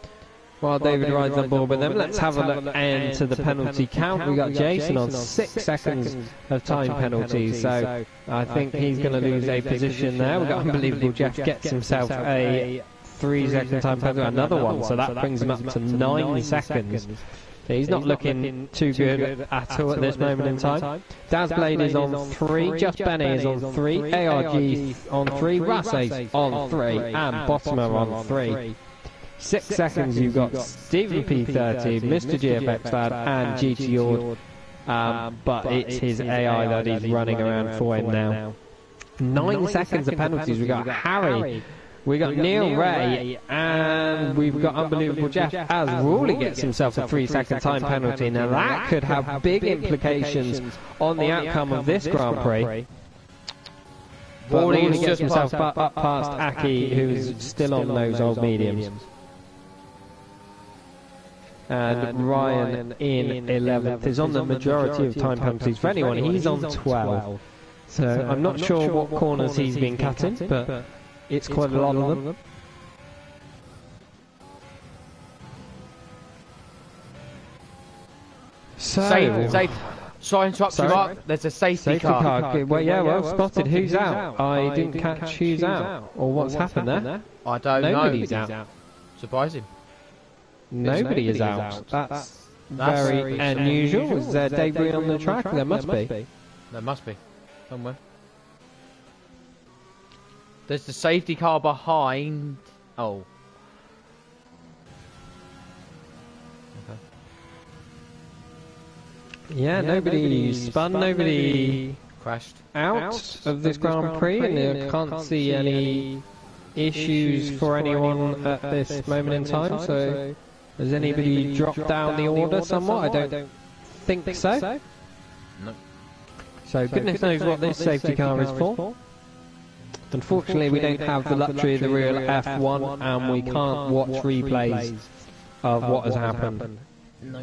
While David rides on board with them, let's have a look into the penalty count. We got Jason on 6 seconds of time penalties, so I think he's going to lose a position there. We've got Unbelievable Jeff gets himself a 3-second time penalty, another one, so that brings him up to 9 seconds. He's not looking too good at all at this moment in time. Dazblade is on 3, Just Benny is on 3, ARG on 3, Rasse on 3, and Bottomer on 3. 6 seconds you've got Stephen P30, Mr. GFX Lad, and GT Ord, but it's his AI that he's running around for him now. 9 seconds of penalties. We've got Harry, we got Neil Ray, and we've got Unbelievable Jeff as Rawley gets himself a 3-second time penalty. Now that could have big implications on the outcome of this Grand Prix. But Rawley gets himself up past Aki, who's still on those old mediums. And Ryan in 11th is on the majority of time penalties for anyone. He's on 12. So I'm not sure what corners he's been cutting, but it's quite a lot of them. So, sorry to interrupt you, Mark. There's a safety car. Well, yeah, well spotted. Who's out? I didn't catch who's out or what's happened there. I don't know. Nobody's out. Surprising. Nobody is out. That's very unusual. Is there debris on the track? There must be. There must be. Somewhere. There's the safety car behind. Oh. Okay. Yeah, nobody spun, nobody crashed out of this Grand Prix, and I can't see any issues for anyone at this moment in time. So, has anybody dropped down the order somewhat? I don't think so. No. So goodness knows what this safety car is for. Unfortunately, we don't have the luxury of the real F1, and we can't watch replays of what has happened. No.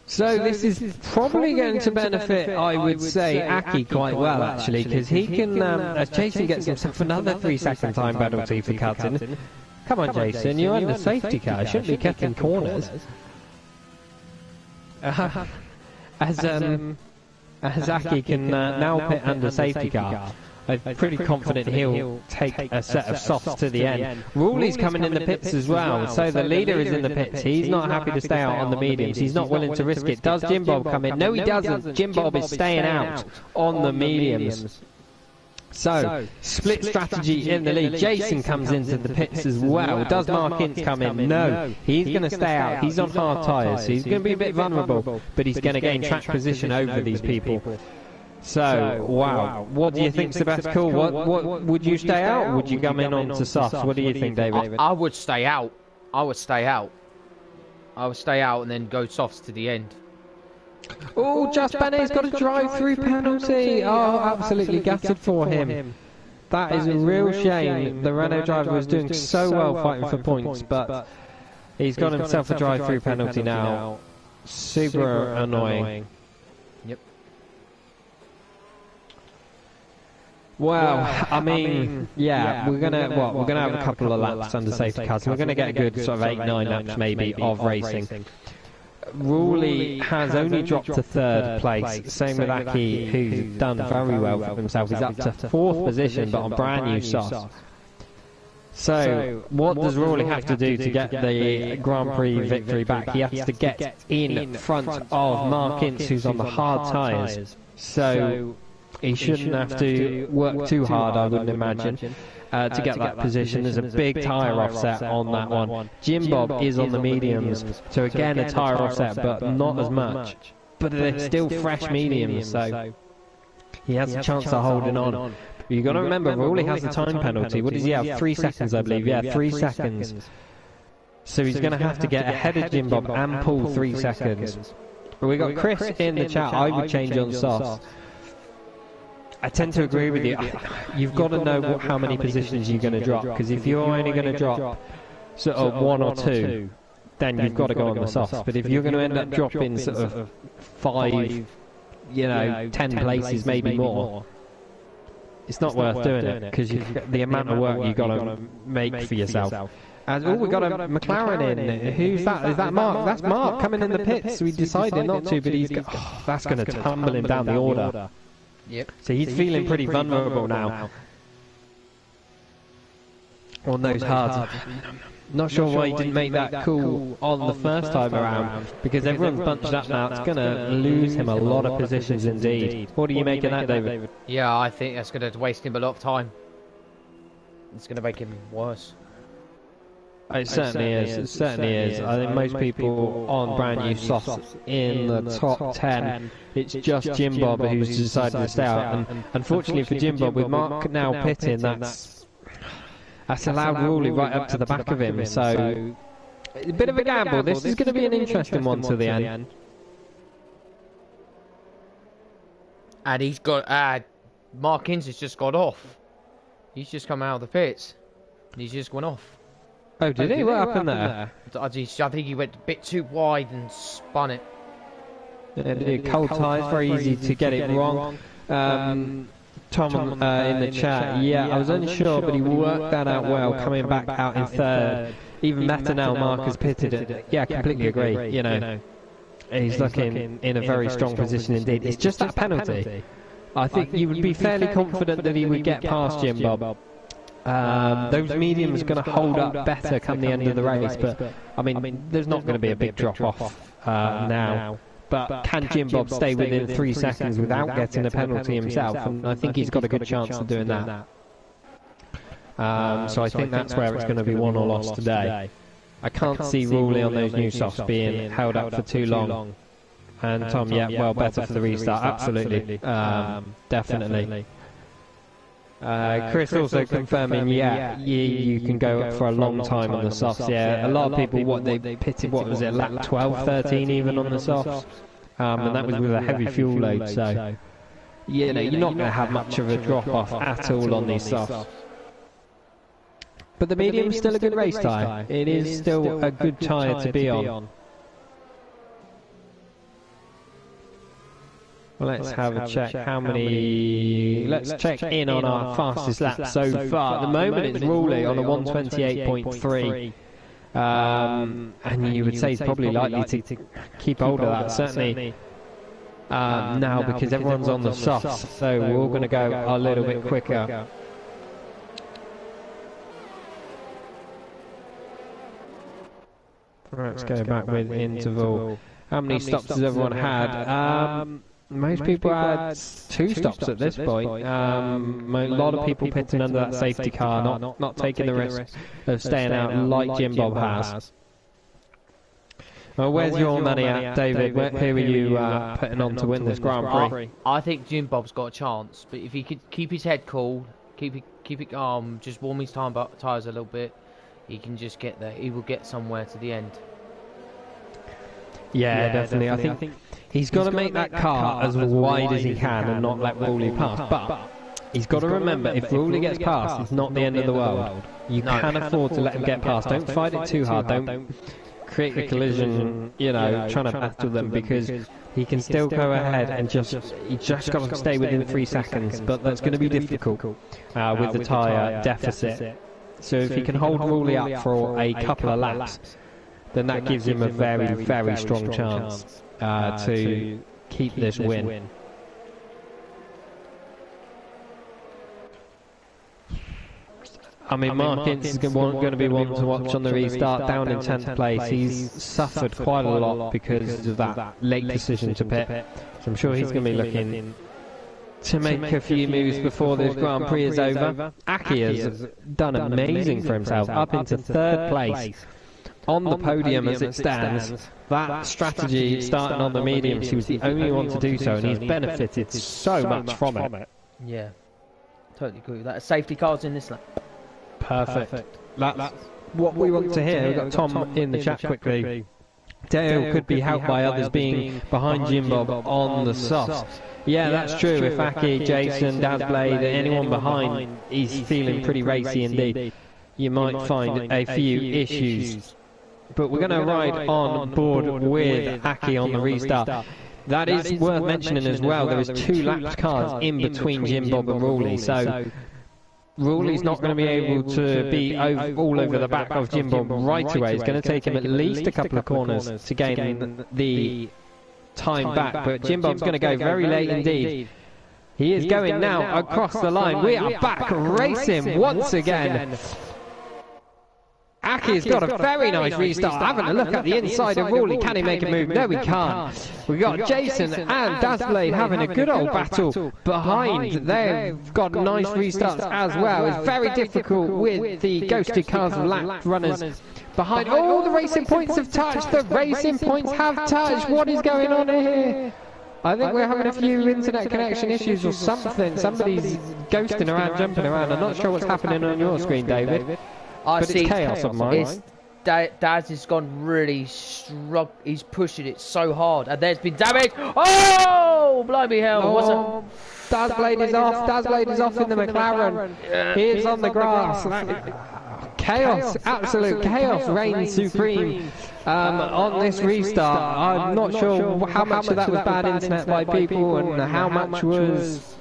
So this is probably going to benefit, I would say, Aki quite well, actually, because he can, as Jason gets himself another 3-second time penalty for cutting. Come on, Jason, you're in the safety car. You shouldn't be cutting corners. As Aki can now pit under safety car, I'm pretty confident he'll take a set of softs to the end. Rawley's coming in the pits as well, so the leader is in the pits. He's not happy to stay out on the mediums. He's not willing to risk it. Does Jim Bob come in? No, he doesn't. Jim Bob is staying out on the mediums. So, split strategy in the lead. Jason comes into the pits as well. Does Mark Ince come in? No. He's going to stay out. He's on hard tyres, so he's going to be a bit vulnerable, but he's going to gain track position over these people. So, wow. What do you think, Sebastian? What would you stay out, or would you come in onto softs? What do you think, David? I would stay out. I would stay out and then go softs to the end. Oh, Just Benny's got a drive-through penalty. Oh, absolutely gutted for him. That is a real shame. The Renault driver was doing so well fighting for points, but he's got himself a drive-through penalty now. Super annoying. Yep. Well, I mean, yeah, we're gonna have a couple of laps under safety cars. We're gonna get a good sort of 8-9 laps maybe of racing. Rawley has only dropped to 3rd place, same with Aki, who's done very well for himself. He's up to 4th position, but on brand new softs. So, what does Rawley have to do to get the Grand Prix victory back? He has to get in front of Mark Ince, who's on the hard tyres. So, he shouldn't have to work too hard, I wouldn't imagine, to get that position. There's a big tyre offset on that one. Jim Bob is on the mediums, so again a tyre offset, but not as much. But they're still fresh mediums, so he has a chance of holding on. But you've got to remember, Rawley has the time penalty. What does he have? 3 seconds, I believe. Yeah, 3 seconds. So he's going to have to get ahead of Jim Bob and pull 3 seconds. But we got Chris in the chat. I would change on softs. I tend to agree with you. You've got to know how many positions you're going to drop, because if you're only going to drop sort of 1 or 2, then you've got to go on the softs. But if you're going to end up dropping sort of 5, 10 places, maybe more, it's not worth doing it, because the amount of work you've got to make for yourself. We got a McLaren in. Who's that? Is that Mark? That's Mark coming in the pits. We decided not to, but he's that's going to tumble him down the order. Yep. So he's feeling pretty vulnerable now on those hards. Not sure why he didn't make that call on the first time around, because everyone's bunched up now. It's going to lose him a lot of positions indeed. What do you make of that, David? Yeah, I think that's going to waste him a lot of time. It's going to make him worse. It certainly is. It certainly is. I think most people on brand new softs in the top 10, it's just Jim Bob who's decided to stay out. And unfortunately for Jim Bob, with Mark now pitting, that's allowed Rowley right up to the back of him. So a bit of a gamble. This is going to be an interesting one to the end. And he's got Mark Inns has just got off. He's just come out of the pits. And he's just went off. Oh, did he? What happened there? I think he went a bit too wide and spun it. Cold tyres, very easy to get it wrong. Tom in the chat, yeah, I was unsure, but he worked that out well, coming back out in third. Even better now, Mark has pitted it. Yeah, completely agree. You know, he's looking in a very strong position indeed. It's just that penalty. I think you would be fairly confident that he would get past Jim Bob. Those mediums are going to hold up better come the end of the race, but I mean, there's not going to be a big drop off now. But can Jim Bob stay within 3 seconds without getting a penalty himself? And I think he's got a good chance of doing that. So I think that's where it's going to be won or lost today. I can't see Rowley on those new softs being held up for too long. And Tom, yeah, well, better for the restart, absolutely, definitely. Chris also confirming, yeah, you can go up for a long time on the softs. Yeah, a lot of people, they pitted, what was it, lap 12, 13 even on the softs, and that was with a heavy fuel load. So, you know, you're not going to have much of a drop off at all on these softs. But the medium's still a good race tyre. It is still a good tyre to be on. Well, let's have a check how many... Let's check in on our fastest lap so far. At the moment it's Rowley on a 128.3. And you would say he's probably likely to keep hold of that, certainly now, because everyone's on the softs. So we're all going to go a little bit quicker. Let's go back with interval. How many stops has everyone had? Most people had 2 stops at this point. A lot of people pitting under that safety car, not taking the risk of staying out like Jim Bob has. Well, where's your money at, David? Who are you putting on to win this Grand Prix? I think Jim Bob's got a chance, but if he could keep his head cool, keep it calm, just warm his tyres a little bit, he can just get there. He will get somewhere to the end. Yeah, definitely. I think he's got to make that car as wide as he can and not let Rowley pass. But he's got to remember, if Rowley gets past, it's not the end of the world. You can afford to let him get past. Don't fight it too hard. Don't create the collision, you know, trying to battle them, because he can still go ahead and he just got to stay within 3 seconds. But that's going to be difficult with the tyre deficit. So if he can hold Rowley up for a couple of laps, then that gives him a very, very strong chance to keep this win. I mean, Mark Ince is going to be one to watch on the restart, down in 10th place. He's suffered quite a lot because of that late decision to pit. So I'm sure he's going to be looking to make a few moves before this Grand Prix is over. Aki has done amazing for himself, up into 3rd place. On the podium as it stands. That strategy starting on the mediums, he was the only one to do so, and he's benefited so much from it. Yeah, totally agree with that. Safety cars in this lap. Perfect. That's what we want to hear. We've got Tom in the chat quickly. Dale could be helped by others being behind Jim Bob on the softs. Yeah, that's true. If Aki, Jason, Dadblade, anyone behind is feeling pretty racy indeed, you might find a few issues. But we're going to ride on board with Aki on the restart. That is worth mentioning as well. There is 2 laps cars in between Jim Bob and Rowley, so Ruley's not going to be able to be all over the back of Jim Bob right away. It's going to take him at least a couple of corners to gain the time back, but Jim Bob's going to go very late indeed. He is going now across the line. We are back racing once again. Aki's got a very nice restart. Having a look at the inside of Ruley. Can he make a move? No, he can't. We've got Jason and Dazblade having a good old battle behind. They've got nice restarts as well. It's very difficult with the ghosted cars and lap runners behind. Oh, the racing points have touched. The racing points have touched. What is going on here? I think we're having a few internet connection issues or something. Somebody's ghosting around, jumping around. I'm not sure what's happening on your screen, David. But it's chaos on mine. Daz has gone really strong. He's pushing it so hard, and there's been damage. Oh, blimey hell! Oh, Dazblade is off. Dazblade is off in the McLaren. He is on the grass. Chaos, absolute chaos reigns supreme on this restart. I'm not sure how much of that was bad internet by people and how much was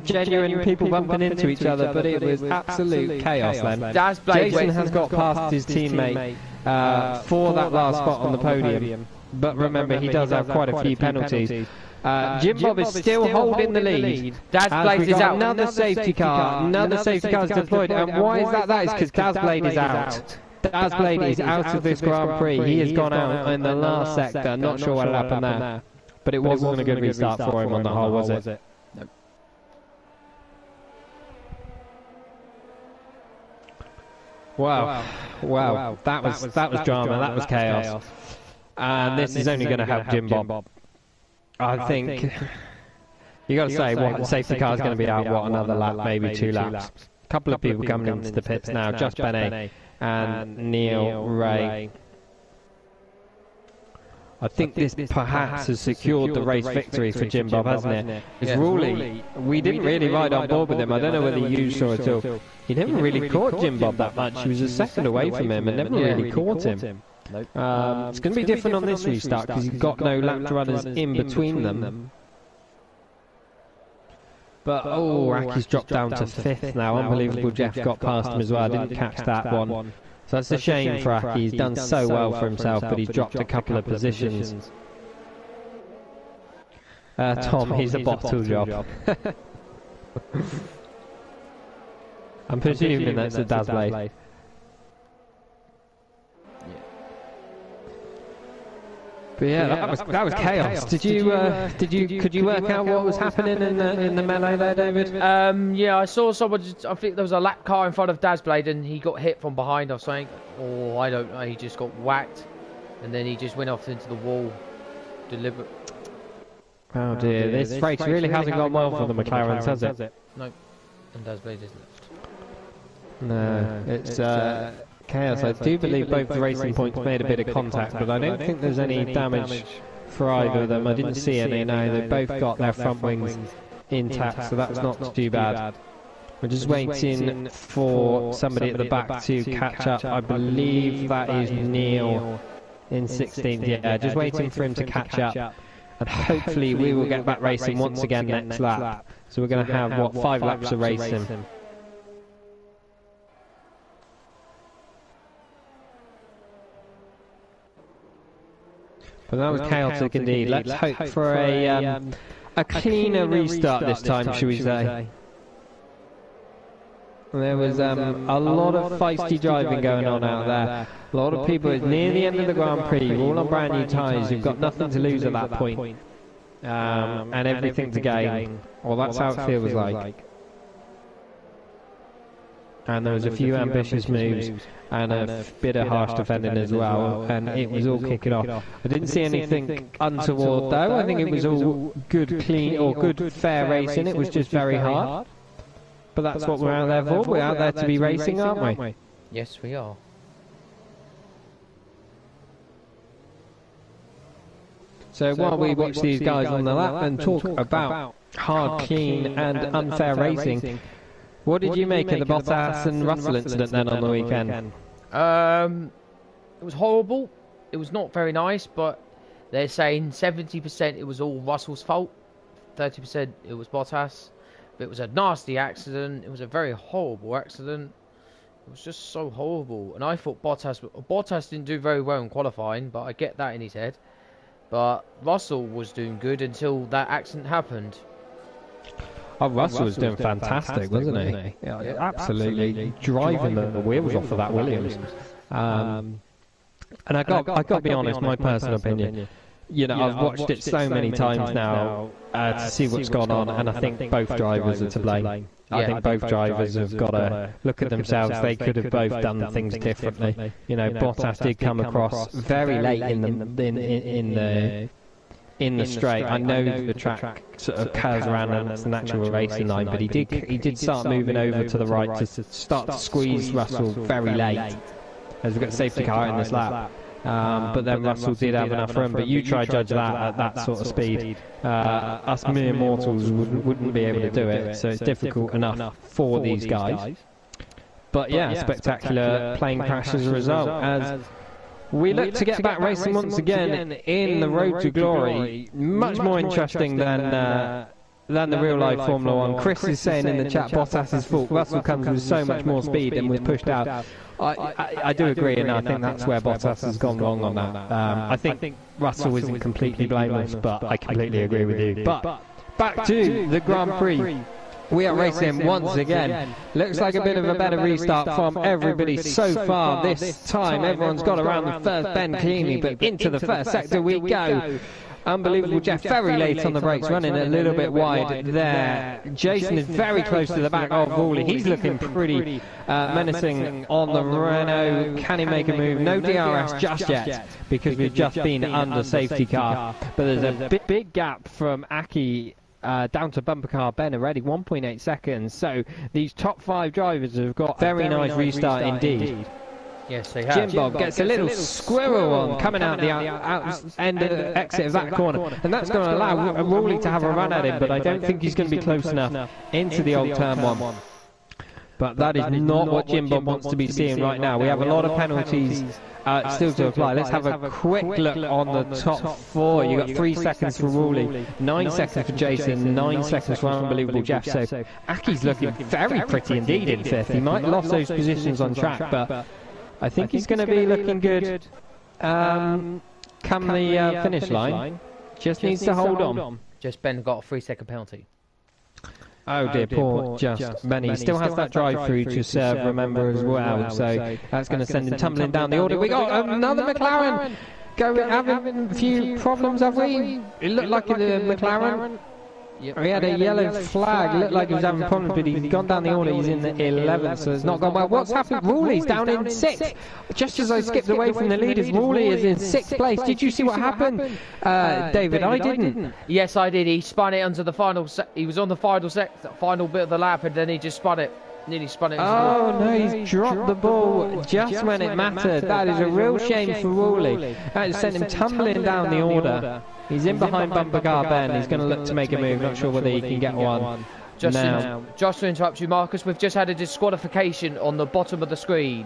genuine people bumping into each other, but it was absolute chaos then. Jason has got past his teammate for that last spot on the podium, but remember he does have quite a few penalties. Jim Bob is still holding the lead. Dazblade is out. Another safety car is deployed, and why is that? That is because Dazblade is out. Dazblade is out of this Grand Prix. He has gone out in the last sector. Not sure what happened there, but it wasn't a good restart for him on the whole, was it? Wow, that was drama, that was chaos, and this is only going to help Jim Bob. I think you got to say what the safety car is going to be out. What, another lap, maybe 2 laps. A couple of people coming into the pits now. Just Benet and Neil Ray. I think this perhaps has secured the race victory for Jim Bob, hasn't it? Because Ruley, we didn't really ride on board with him. I don't know whether you saw it at all. He never really caught Jim Bob that much. He was a second away from him and never really caught him. It's going to be different on this restart because you've got no lap runners in between them. But Aki's dropped down to 5th now. Unbelievable. Jeff got past him as well. I didn't catch that one. So that's a shame for Aki. He's done so well for himself, but he's dropped a couple of positions. Tom, he's a bottle job. I'm presuming that's a Dazblade. But yeah, that was chaos. Could you work out what was happening in the melee there, David? Yeah, I saw someone. I think there was a lap car in front of Dazblade, and he got hit from behind or something. Or I don't know. He just got whacked, and then he just went off into the wall. Deliberate. Oh dear, this race really hasn't gone well for the McLarens, has it? No, and Dazblade is left. No, it's chaos. I do believe both the racing points made a bit of contact, but I don't think there's any damage for either of them. I didn't see any. No, they both got their front wings intact, so that's not too bad. We're just waiting for somebody at the back to catch up. I believe that is Neil in 16th. Yeah, just waiting for him to catch up. And hopefully we will get back racing once again next lap. So we're going to have, what, 5 laps of racing. But that was chaotic indeed. Let's hope for a cleaner restart this time, shall we say. There was a lot of feisty driving going on out there. A lot of people near the end of the Grand Prix. You're all on brand new tyres. You've got nothing to lose at that point. And everything to gain. Well, that's how it feels like. And there was a few ambitious moves and a bit of harsh defending as well, and it was all kicking off. I didn't see anything untoward though. I think it was all good, clean, or good, fair racing. It was just very hard. But that's what we're out there for. We're out there to be racing, aren't we? Yes, we are. So while we watch these guys on the lap and talk about hard, clean, and unfair racing, what did you make of the Bottas and Russell incident then on the weekend? It was horrible. It was not very nice, but they're saying 70% it was all Russell's fault, 30% it was Bottas. It was a nasty accident. It was a very horrible accident. It was just so horrible. And I thought Bottas didn't do very well in qualifying, but I get that in his head. But Russell was doing good until that accident happened. Oh, Russell was doing fantastic, wasn't he? Yeah, absolutely driving the wheels off of that Williams. And I got to be honest, my personal opinion. You know, I've watched it so many times now to see what's gone on, and I think both drivers are to blame. I think both drivers have got to look at themselves. They could have both done things differently. You know, Bottas did come across very late in the straight. I know the track sort of curves around and it's the natural racing line, but he did start moving over to the right to start to squeeze Russell very late, as we've got a safety car in this lap. But then Russell did have enough room. But you try to judge that at that sort of speed. Us mere mortals wouldn't be able to do it. So it's difficult enough for these guys. But yeah, spectacular plane crash as a result. As we look to get back racing once again in the road to glory. Much more interesting than the real-life Formula 1. Chris is saying in the chat, Bottas' fault. Russell comes with so much more speed and was pushed out. I do agree, and I think that's where Bottas has gone wrong on that. I think Russell isn't completely blameless, but I completely agree with you. But back to the Grand Prix. We are racing once again. Looks like a bit of a better restart from everybody so far this time. Everyone's got around the first bend cleanly, but into the first sector we go. Unbelievable. Jeff very late on the brakes, running a little bit wide there. Jason is very close to the back of Wally. He's looking pretty menacing on the Renault. Can he make a move? No DRS just yet, because we've just been under safety car. But there's a big gap from Aki down to bumper car Ben already, 1.8 seconds. So these top 5 drivers have got a very nice restart indeed. Yes, they have. Jim Bob gets a little squirrel on coming out the end exit of that corner, and that's going to allow Rawley to have a run at him, but I don't think he's going to be close enough into the old turn 1. But that is not what Jim Bob wants to be seeing right now. We have a lot of penalties still to apply. Let's have a quick look on the top 4. You've got 3 seconds for Rawley, 9 seconds for Jason, 9 seconds for Unbelievable Jeff. So Aki's looking very pretty indeed in 5th. He might have lost those positions on track, but I think he's going to be looking good come the finish line. Just needs to hold on. Just Ben got a 3-second penalty. Oh dear, poor Just Ben. He still has that drive through to serve, remember, as well. So that's going to send him tumbling down the order. We got another McLaren having a few problems, have we? It looked like the McLaren. Yep. He had a yellow flag, looked like he was having problems, but he's gone down the order. He's in the 11th, so it's not gone well. What's happened? Rawley's down in 6th. Just as I skipped away from the leaders, Rawley is in 6th place. Did you see what happened? David, I didn't. Yes, I did. He spun it onto the final. He was on the final bit of the lap, and then he just spun it. Nearly spun it. Oh no, he's dropped the ball just when it mattered. That is a real shame for Rawley. That has sent him tumbling down the order. He's in behind bumper car Ben. He's going to look to make a move. Not sure whether he can get one. Just to interrupt you, Marcus, we've just had a disqualification on the bottom of the screen.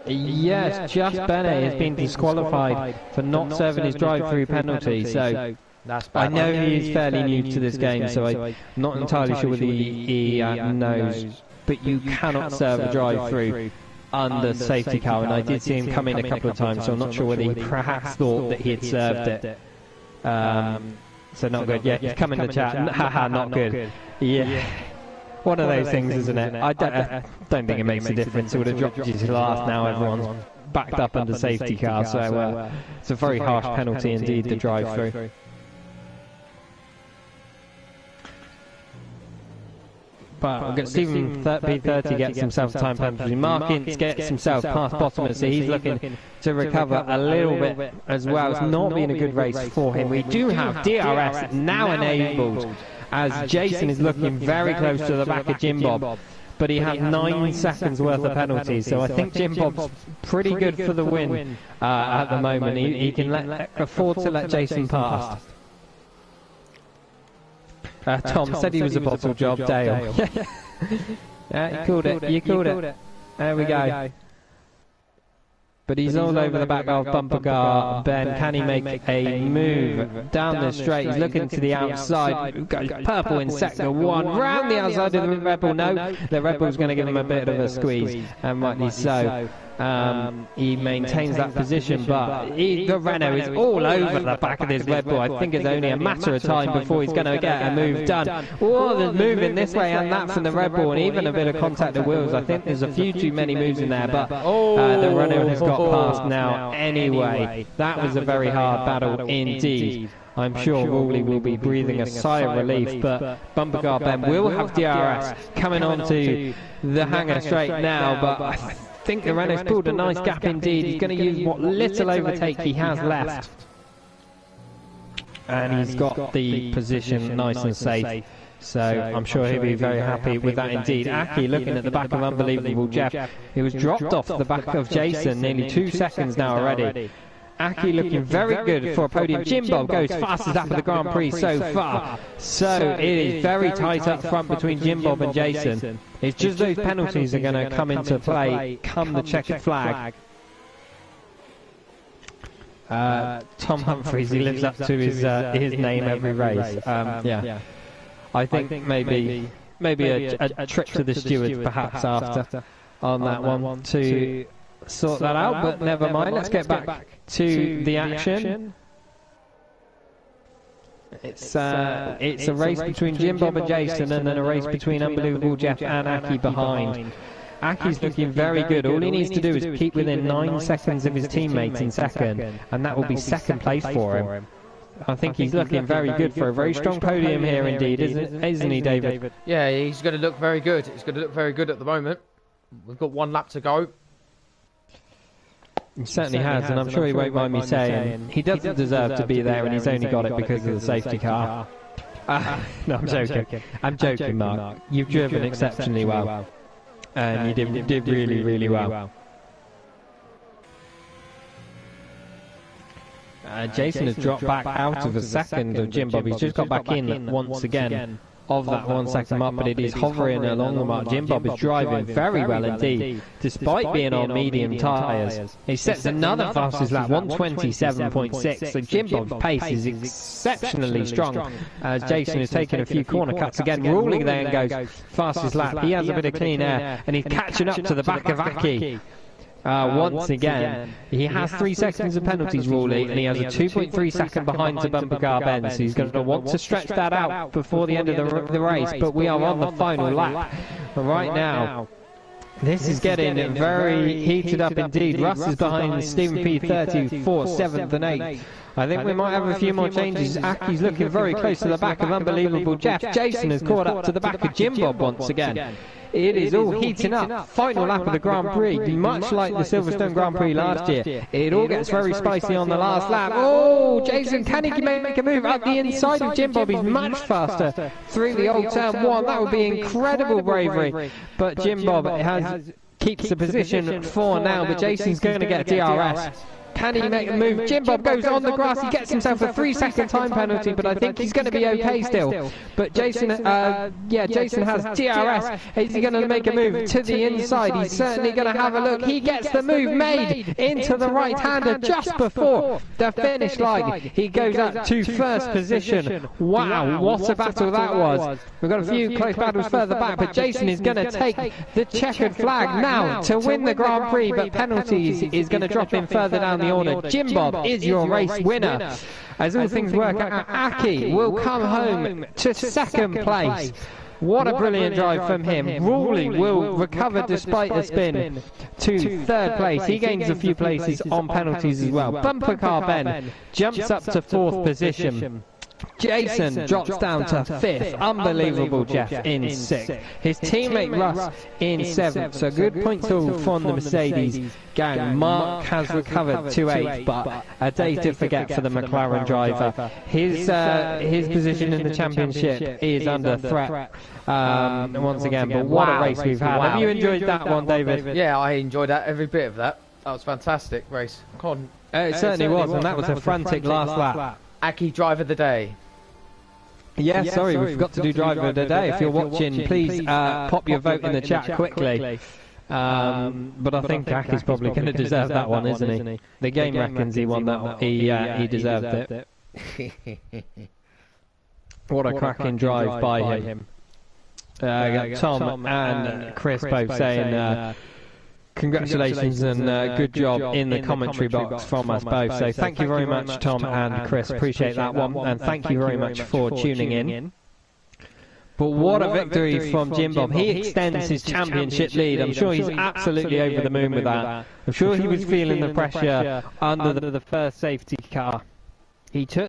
Yes, Just Bene has been disqualified for not serving his drive-through penalty. So that's bad. I know he is fairly new to this game, so I'm not entirely sure whether he knows. But you cannot serve a drive-through under safety car, and I did see him come in a couple of times, so I'm not sure whether he perhaps thought that he had served it. So not good. Yeah, he's come in the chat. Haha, not good. Yeah. One of those things, isn't it? I don't think it makes a difference. It would have dropped you to last now. Everyone's backed up under safety car, so it's a very harsh penalty indeed, the drive-through. But we've got Stephen B30 gets himself a time penalty. Mark Ince gets himself past Bottomus, so he's looking to recover a little bit as well. It's not been a good race for him. We do have DRS now enabled, as Jason is looking very close to the back of Jim Bob. But he has 9 seconds worth of penalties, so I think Jim Bob's pretty good for the win at the moment. He can afford to let Jason past. Tom said he was a bottle job, Dale. Yeah, you called it. You called it. There we go. But he's all over the back of bumper car. Ben, can he make a move down the straight? He's looking to the outside. Goes purple in sector 1. Round the outside of the Red Bull. No, the Red Bull's going to give him a bit of a squeeze, and rightly so. He maintains that position, but the Renault is all over the back of this Red Bull. I think it's only a matter of time before he's going to get a move done. Oh, there's moving this way and that from the Red Bull, and even a bit of contact at wheels. I think there's a few too many moves in there, but the Renault has got past now anyway. That was a very hard battle indeed. I'm sure Rawley will be breathing a sigh of relief, but Bumper Car Ben will have DRS coming onto the hangar straight now, but I think the Renault's pulled a nice gap indeed. He's going to use what little overtake he has left, and he's got the position nice and safe, so I'm sure he'll be very happy with that indeed. Aki looking at the back of Unbelievable Jeff. He was dropped off the back of Jason, nearly 2 seconds now already. Aki looking very good for a podium. Jim Bob goes fastest lap of the Grand Prix so far. So it is very tight up front between Jim Bob and Jason. It's just those penalties are going to come into play come the checkered flag. Tom Humphries, he lives up to his name every race. Yeah, I think maybe a trip to the stewards perhaps after on that one to sort that out, but never mind. Let's get back to the action. It's a race between Jim Bob and Jason, and then a race between Unbelievable Jeff and Aki behind. Aki's looking very good. All he needs to do is keep within 9 seconds of his teammates in second, and that will be second place for him. I think he's looking very good for a very strong podium here indeed, isn't he, David? Yeah, he's going to look very good. He's going to look very good at the moment. We've got 1 lap to go. He certainly has, and I'm sure he won't mind me saying he doesn't deserve to be there, and he's only got it because of the safety car. No, I'm joking. I'm joking, Mark. You've driven exceptionally well, and you did really, really well. Jason has dropped back out of a second of Jim Bob. He's just got back in once again of that 1 second mark, but it is hovering along the mark. Jim Bob is driving very well indeed, despite being on medium tyres. He sets another fastest lap, 127.6, so Jim Bob's pace is exceptionally strong, as Jason is taking a few corner cuts again. Rawley then goes fastest lap. He has a bit of clean air, and he's catching up to the back of Aki. Once again, he has 3 seconds of penalties, Rawley, and he has a 2.3 second behind to Bumper Car Ben, so he's going to want to stretch that out before the end of the race, but we are on the final lap right now. This is getting very heated up indeed. Russ is behind Stephen P. 34, 7th and 8th. I think we might have a few more changes. Aki's looking very close to the back of Unbelievable Jeff. Jason has caught up to the back of Jim Bob once again. It is all heating up. Final lap of the Grand Prix, much like the Silverstone Grand Prix last year. It all gets very spicy on the last lap. Oh, Jason, can he make a move up the inside of Jim Bob? He's much faster through the old turn 1. That would be incredible bravery. But Jim Bob keeps the position for now, but Jason's going to get DRS. Can he make a move? Jim Bob goes on the grass. He gets himself a 3 second time penalty, but I think he's going to be okay still. But Jason, Jason has DRS. Is he going to make a move to the inside? He's certainly going to have a look. He gets the move made into the right-hander just before the finish line. He goes up to first position. Wow, what a battle that was. We've got a few close battles further back, but Jason is going to take the checkered flag now to win the Grand Prix, but penalties is going to drop him further down the order. Jim Bob is your race winner. As all things work out, Aki will come home to second place. What a brilliant drive from him. Rawley will recover despite a spin to third place. He gains a few places on penalties as well. Bumper Car Ben jumps up to fourth position. Jason drops down to 5th. Unbelievable Jeff in 6th. His teammate Russ in 7th. So good points all from the Mercedes gang. Mark has recovered to 8th, but a day to forget for the McLaren driver. His position in the championship is under threat once again. But what a race we've had. Have you enjoyed that one, David? Yeah, I enjoyed every bit of that. That was a fantastic race. It certainly was, and that was a frantic last lap. Aki driver of the day. Yeah, sorry, we forgot to do driver of the day. If you're watching, please pop your vote in the chat quickly. But I think Aki's probably going to deserve that one, isn't he? The game reckons he won that. He deserved it. What a cracking drive by him. Tom and Chris both saying congratulations and good job in the commentary box from us both. So thank you very much, Tom and Chris. Appreciate that one. And thank you very much for tuning in. But what a victory from Jim Bob. He extends his championship lead. I'm sure he's absolutely over the moon with that. I'm sure he was feeling the pressure under the first safety car. He took